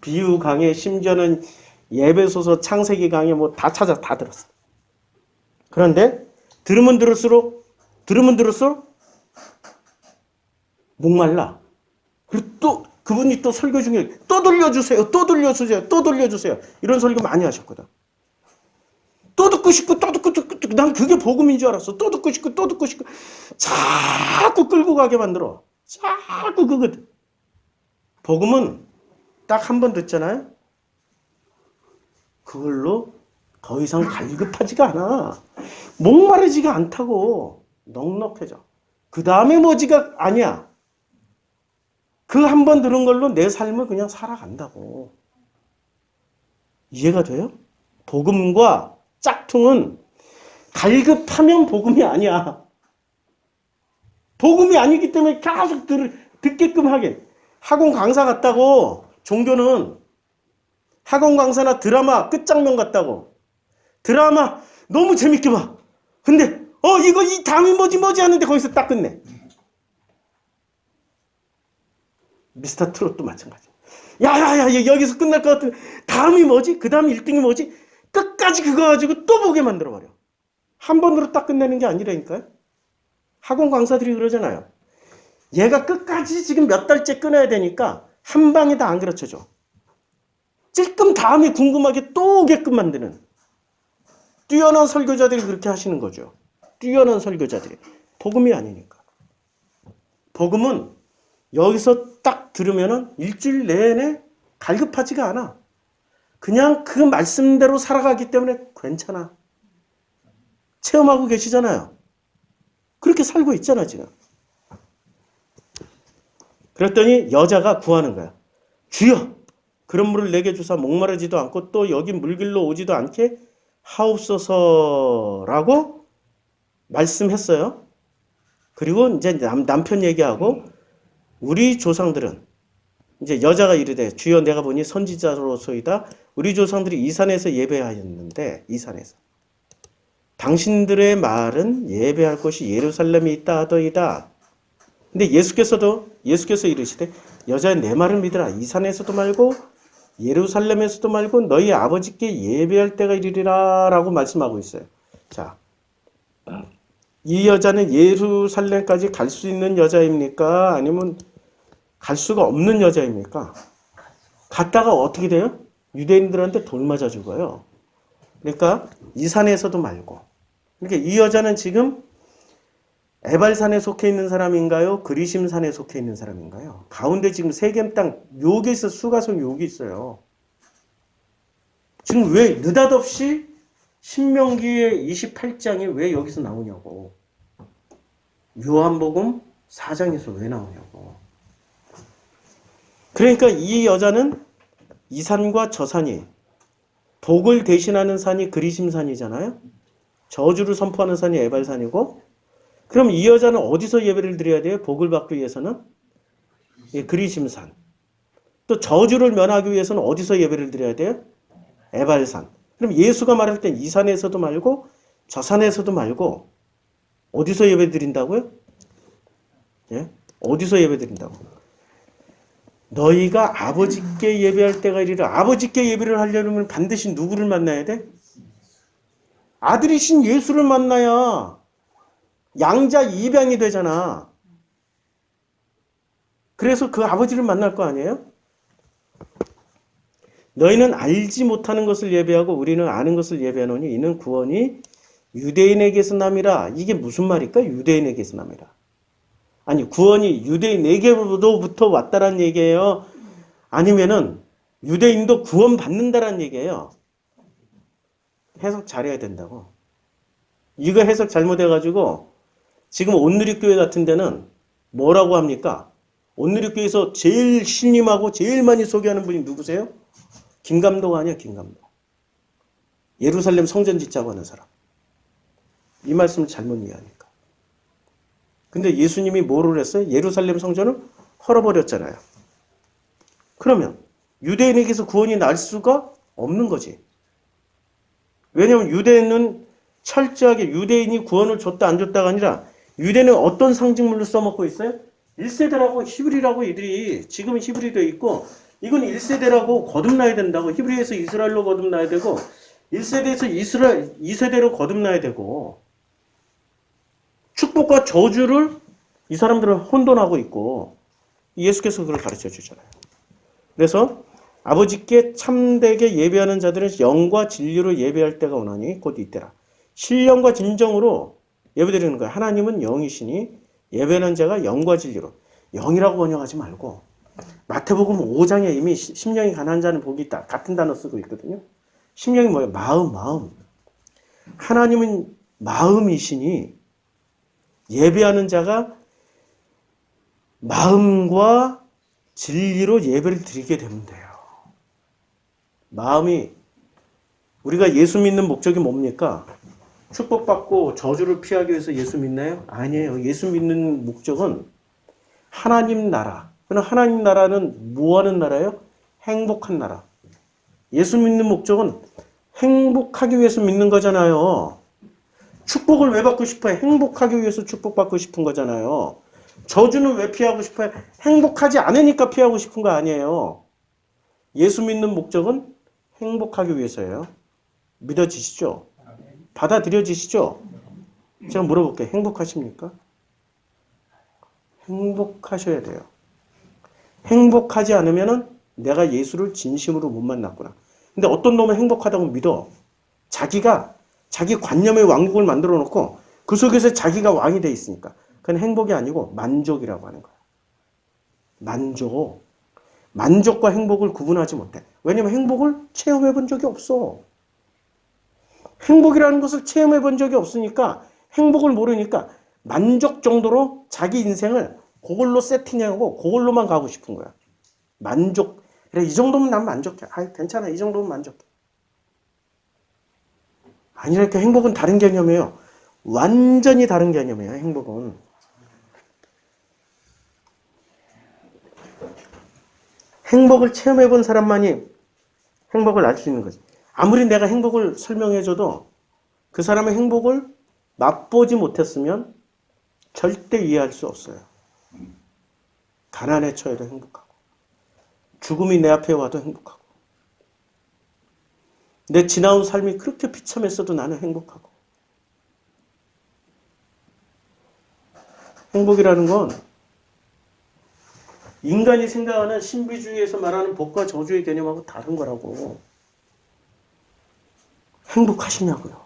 비유 강해, 심지어는 예배소서 창세기 강해 뭐 다 찾아 다 들었어. 그런데 들으면 들을수록 목말라. 그리고 또 그분이 또 설교 중에 또 들려주세요. 이런 설교 많이 하셨거든. 또 듣고 싶고 난 그게 복음인 줄 알았어. 또 듣고 싶고 자꾸 끌고 가게 만들어. 자꾸 그거든. 복음은 딱 한 번 듣잖아요. 그걸로 더 이상 갈급하지가 않아. 목마르지가 않다고. 넉넉해져. 그 다음에 뭐지가 아니야. 그 한 번 들은 걸로 내 삶을 그냥 살아간다고. 이해가 돼요? 복음과 짝퉁은 갈급하면 복음이 아니야. 복음이 아니기 때문에 계속 듣게끔 하게. 학원 강사 같다고. 종교는 학원 강사나 드라마 끝장면 같다고. 드라마 너무 재밌게 봐. 근데 이거 이 다음이 뭐지 하는데 거기서 딱 끝내. 미스터 트롯도 마찬가지. 야야야 여기서 끝날 것 같은. 다음이 뭐지? 그 다음 1등이 뭐지? 끝까지 그거 가지고 또 보게 만들어버려. 한 번으로 딱 끝내는 게 아니라니까요. 학원 강사들이 그러잖아요. 얘가 끝까지 지금 몇 달째 끊어야 되니까 한 방에 다 안 가르쳐줘. 찔끔 다음이 궁금하게 또 오게끔 만드는. 뛰어난 설교자들이 그렇게 하시는 거죠. 뛰어난 설교자들이. 복음이 아니니까. 복음은 여기서 딱 들으면은 일주일 내내 갈급하지가 않아. 그냥 그 말씀대로 살아가기 때문에 괜찮아. 체험하고 계시잖아요. 그렇게 살고 있잖아 지금. 그랬더니 여자가 구하는 거야. 주여 그런 물을 내게 주사 목마르지도 않고 또 여기 물길로 오지도 않게 하옵소서라고 말씀했어요. 그리고 이제 남편 얘기하고 우리 조상들은 이제 여자가 이르되 주여 내가 보니 선지자로소이다. 우리 조상들이 이 산에서 예배하였는데 이 산에서 당신들의 말은 예배할 곳이 예루살렘에 있다 하더이다. 근데 예수께서 이르시되 여자야 내 말을 믿으라. 이 산에서도 말고 예루살렘에서도 말고 너희 아버지께 예배할 때가 이르리라 라고 말씀하고 있어요. 자, 이 여자는 예루살렘까지 갈 수 있는 여자입니까? 아니면 갈 수가 없는 여자입니까? 갔다가 어떻게 돼요? 유대인들한테 돌 맞아 죽어요. 그러니까 이 산에서도 말고. 그러니까 이 여자는 지금 에발산에 속해 있는 사람인가요? 그리심산에 속해 있는 사람인가요? 가운데 지금 세겜 땅 요게 있어, 수가성 요기 있어요. 지금 왜 느닷없이 신명기의 28장이 왜 여기서 나오냐고. 요한복음 4장에서 왜 나오냐고. 그러니까 이 여자는 이 산과 저 산이, 복을 대신하는 산이 그리심산이잖아요. 저주를 선포하는 산이 에발산이고, 그럼 이 여자는 어디서 예배를 드려야 돼요? 복을 받기 위해서는? 예, 그리심산. 또 저주를 면하기 위해서는 어디서 예배를 드려야 돼요? 에발산. 그럼 예수가 말할 땐 이 산에서도 말고 저 산에서도 말고 어디서 예배 드린다고요? 예? 어디서 예배 드린다고? 너희가 아버지께 예배할 때가 이르라. 아버지께 예배를 하려면 반드시 누구를 만나야 돼? 아들이신 예수를 만나야 양자 입양이 되잖아. 그래서 그 아버지를 만날 거 아니에요? 너희는 알지 못하는 것을 예배하고 우리는 아는 것을 예배하노니 이는 구원이 유대인에게서 남이라. 이게 무슨 말일까? 유대인에게서 남이라. 아니, 구원이 유대인에게로부터 왔다란 얘기예요? 아니면은 유대인도 구원 받는다란 얘기예요? 해석 잘해야 된다고. 이거 해석 잘못해가지고 지금 온누리교회 같은 데는 뭐라고 합니까? 온누리교회에서 제일 신임하고 제일 많이 소개하는 분이 누구세요? 김감독 아니야, 김감독. 예루살렘 성전 짓자고 하는 사람. 이 말씀을 잘못 이해하니까. 근데 예수님이 뭐를 했어요? 예루살렘 성전을 헐어버렸잖아요. 그러면 유대인에게서 구원이 날 수가 없는 거지. 왜냐하면 유대인은 철저하게 유대인이 구원을 줬다 안 줬다가 아니라 유대는 어떤 상징물로 써먹고 있어요? 1세대라고 히브리라고 이들이 지금은 히브리 되어 있고 이건 1세대라고 거듭나야 된다고. 히브리에서 이스라엘로 거듭나야 되고 1세대에서 이스라엘 2세대로 거듭나야 되고 축복과 저주를 이 사람들은 혼돈하고 있고 예수께서 그걸 가르쳐 주잖아요. 그래서 아버지께 참되게 예배하는 자들은 영과 진리로 예배할 때가 오나니 곧 이때라. 신령과 진정으로 예배드리는 거예요. 하나님은 영이시니 예배하는 자가 영과 진리로. 영이라고 번역하지 말고 마태복음 5장에 이미 심령이 가난한 자는 복이 있다. 같은 단어 쓰고 있거든요. 심령이 뭐예요? 마음. 하나님은 마음이시니 예배하는 자가 마음과 진리로 예배를 드리게 되면 돼요. 마음이 우리가 예수 믿는 목적이 뭡니까? 축복받고 저주를 피하기 위해서 예수 믿나요? 아니에요. 예수 믿는 목적은 하나님 나라. 그럼 하나님 나라는 뭐 하는 나라예요? 행복한 나라. 예수 믿는 목적은 행복하기 위해서 믿는 거잖아요. 축복을 왜 받고 싶어요? 행복하기 위해서 축복받고 싶은 거잖아요. 저주는 왜 피하고 싶어요? 행복하지 않으니까 피하고 싶은 거 아니에요. 예수 믿는 목적은 행복하기 위해서예요. 믿어지시죠? 받아들여지시죠? 제가 물어볼게요. 행복하십니까? 행복하셔야 돼요. 행복하지 않으면 내가 예수를 진심으로 못 만났구나. 근데 어떤 놈은 행복하다고 믿어. 자기가 자기 관념의 왕국을 만들어 놓고 그 속에서 자기가 왕이 돼 있으니까. 그건 행복이 아니고 만족이라고 하는 거야. 만족. 만족과 행복을 구분하지 못해. 왜냐면 행복을 체험해 본 적이 없어. 행복이라는 것을 체험해 본 적이 없으니까 행복을 모르니까 만족 정도로 자기 인생을 그걸로 세팅하고 그걸로만 가고 싶은 거야. 만족. 그래, 이 정도면 난 만족해. 아, 괜찮아. 이 정도면 만족해. 아니라니까 행복은 다른 개념이에요. 완전히 다른 개념이에요. 행복은. 행복을 체험해 본 사람만이 행복을 알 수 있는 거지. 아무리 내가 행복을 설명해줘도 그 사람의 행복을 맛보지 못했으면 절대 이해할 수 없어요. 가난에 처해도 행복하고 죽음이 내 앞에 와도 행복하고 내 지나온 삶이 그렇게 비참했어도 나는 행복하고 행복이라는 건 인간이 생각하는 신비주의에서 말하는 복과 저주의 개념하고 다른 거라고. 행복하시냐고요.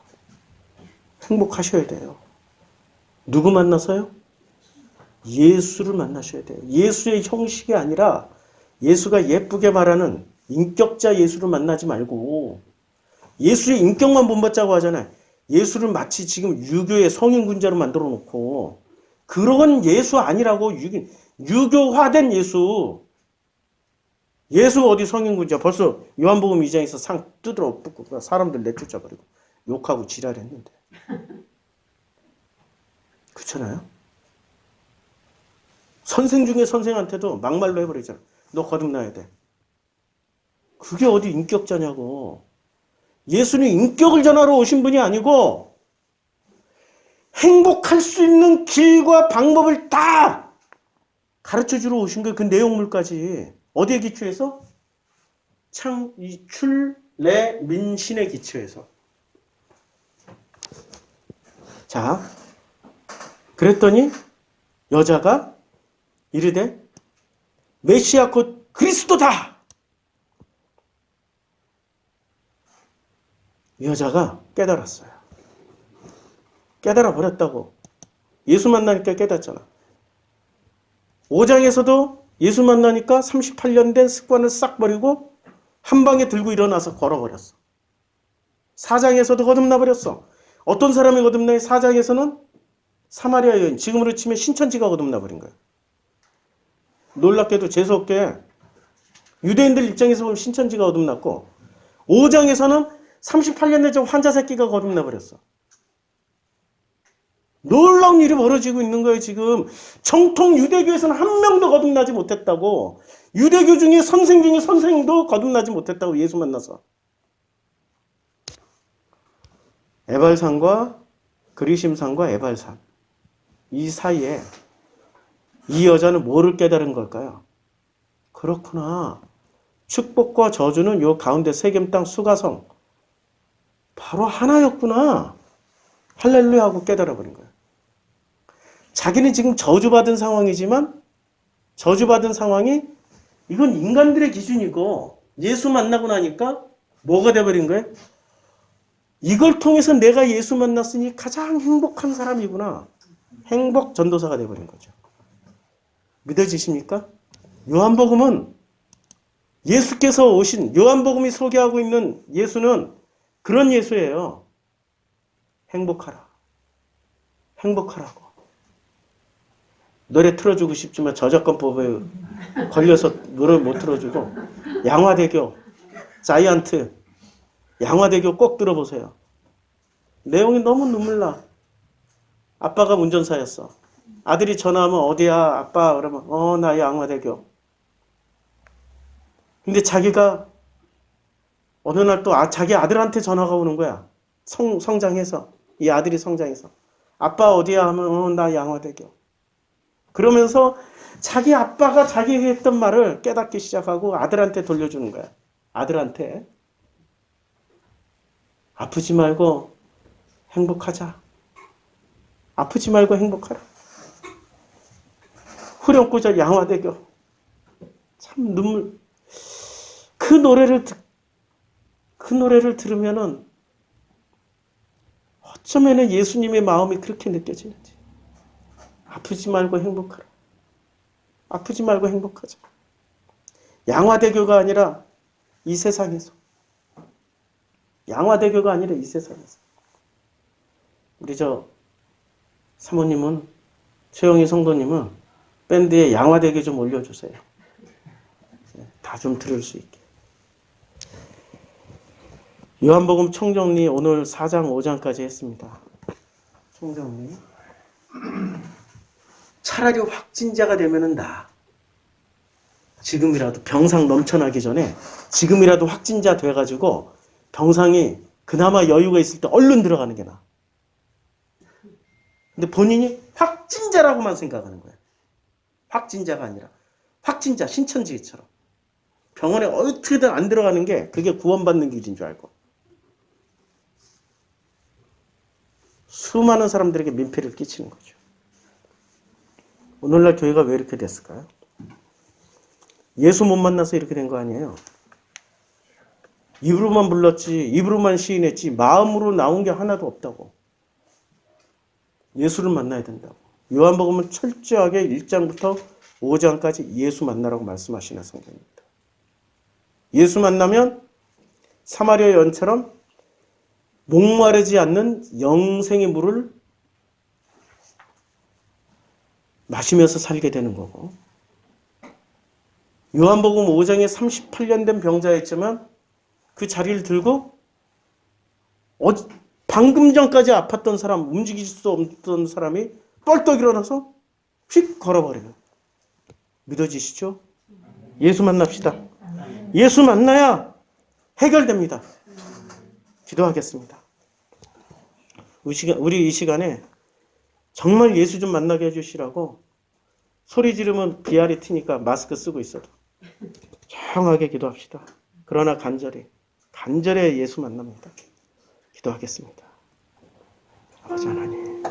행복하셔야 돼요. 누구 만나서요? 예수를 만나셔야 돼요. 예수의 형식이 아니라 예수가 예쁘게 말하는 인격자 예수를 만나지 말고 예수의 인격만 본받자고 하잖아요. 예수를 마치 지금 유교의 성인군자로 만들어 놓고 그런 예수 아니라고 유교화된 예수. 예수 어디 성인군자 벌써 요한복음 2장에서 상 뜯어 붓고 사람들 내쫓아버리고 욕하고 지랄했는데. 그렇잖아요? 선생 중에 선생한테도 막말로 해버리잖아. 너 거듭나야 돼. 그게 어디 인격자냐고. 예수는 인격을 전하러 오신 분이 아니고 행복할 수 있는 길과 방법을 다 가르쳐주러 오신 거예요. 그 내용물까지. 어디에 기초해서? 민신에 기초해서. 자, 그랬더니 여자가 이르되 메시아 곧 그리스도다. 여자가 깨달았어요. 깨달아 버렸다고. 예수 만나니까 깨닫잖아. 5장에서도 예수 만나니까 38년 된 습관을 싹 버리고 한 방에 들고 일어나서 걸어버렸어. 4장에서도 거듭나 버렸어. 어떤 사람이 거듭나요? 4장에서는 사마리아 여인, 지금으로 치면 신천지가 거듭나 버린 거예요. 놀랍게도 재수없게 유대인들 입장에서 보면 신천지가 거듭났고 5장에서는 38년 된 환자 새끼가 거듭나 버렸어. 놀라운 일이 벌어지고 있는 거예요, 지금. 정통 유대교에서는 한 명도 거듭나지 못했다고. 유대교 중에 선생도 거듭나지 못했다고, 예수 만나서. 에발산과 그리심산과 에발산. 이 사이에 이 여자는 뭐를 깨달은 걸까요? 그렇구나. 축복과 저주는 요 가운데 세겜 땅 수가성. 바로 하나였구나. 할렐루야 하고 깨달아버린 거예요. 자기는 지금 저주받은 상황이지만 저주받은 상황이 이건 인간들의 기준이고 예수 만나고 나니까 뭐가 돼버린 거예요? 이걸 통해서 내가 예수 만났으니 가장 행복한 사람이구나. 행복 전도사가 돼버린 거죠. 믿어지십니까? 요한복음은 예수께서 오신 요한복음이 소개하고 있는 예수는 그런 예수예요. 행복하라. 행복하라고. 노래 틀어주고 싶지만 저작권법에 걸려서 노래 못 틀어주고 양화대교, 자이언트, 양화대교 꼭 들어보세요. 내용이 너무 눈물 나. 아빠가 운전사였어. 아들이 전화하면 어디야 아빠 그러면 나 양화대교. 근데 자기가 어느 날 또 자기 아들한테 전화가 오는 거야. 성장해서. 이 아들이 성장해서. 아빠 어디야 하면 나 양화대교. 그러면서 자기 아빠가 자기에게 했던 말을 깨닫기 시작하고 아들한테 돌려주는 거야. 아들한테. 아프지 말고 행복하자. 아프지 말고 행복하라. 후렴구절 양화대교. 참 눈물. 그 노래를 들으면은 어쩌면 예수님의 마음이 그렇게 느껴지는지. 아프지 말고 행복하라. 아프지 말고 행복하자. 양화대교가 아니라 이 세상에서. 양화대교가 아니라 이 세상에서. 우리 사모님은, 최영희 성도님은 밴드에 양화대교 좀 올려주세요. 다 좀 들을 수 있게. 요한복음 총정리 오늘 4장 5장까지 했습니다. 총정리. 차라리 확진자가 되면은 지금이라도 병상 넘쳐나기 전에 지금이라도 확진자 돼가지고 병상이 그나마 여유가 있을 때 얼른 들어가는 게 나아. 근데 본인이 확진자라고만 생각하는 거예요. 확진자가 아니라 확진자 신천지처럼 병원에 어떻게든 안 들어가는 게 그게 구원받는 길인 줄 알고 수많은 사람들에게 민폐를 끼치는 거죠. 오늘날 교회가 왜 이렇게 됐을까요? 예수 못 만나서 이렇게 된 거 아니에요. 입으로만 불렀지, 입으로만 시인했지 마음으로 나온 게 하나도 없다고. 예수를 만나야 된다고. 요한복음은 철저하게 1장부터 5장까지 예수 만나라고 말씀하시는 성경입니다. 예수 만나면 사마리아 여인처럼 목마르지 않는 영생의 물을 마시면서 살게 되는 거고, 요한복음 5장에 38년 된 병자였지만 그 자리를 들고 방금 전까지 아팠던 사람, 움직일 수 없던 사람이 뻘떡 일어나서 휙 걸어버려요. 믿어지시죠? 예수 만납시다. 예수 만나야 해결됩니다. 기도하겠습니다. 우리 이 시간에 정말 예수 좀 만나게 해주시라고 소리 지르면 비아리 튀니까 마스크 쓰고 있어도 조용하게 기도합시다. 그러나 간절히 예수 만납니다. 기도하겠습니다. 아버지 하나님,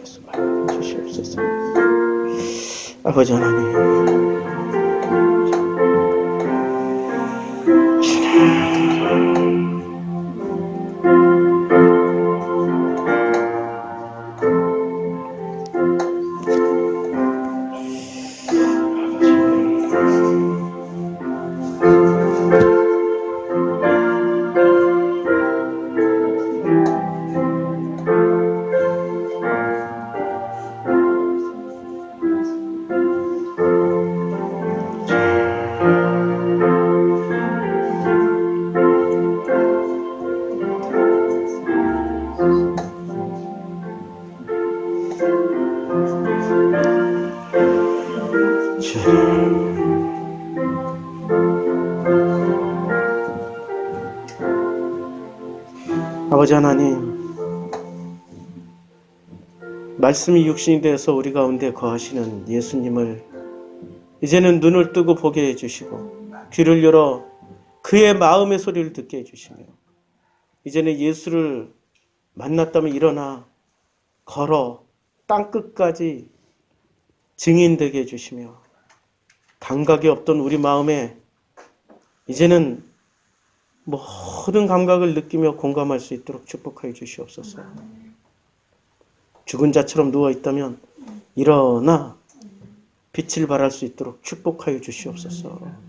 예수 만나 주시옵소서. 아버지 하나님, 아버지 하나님, 말씀이 육신이 되어서 우리 가운데 거하시는 예수님을 이제는 눈을 뜨고 보게 해주시고 귀를 열어 그의 마음의 소리를 듣게 해주시며, 이제는 예수를 만났다면 일어나 걸어 땅끝까지 증인되게 해주시며, 감각이 없던 우리 마음에 이제는 모든 감각을 느끼며 공감할 수 있도록 축복하여 주시옵소서. 죽은 자처럼 누워있다면 일어나 빛을 발할 수 있도록 축복하여 주시옵소서.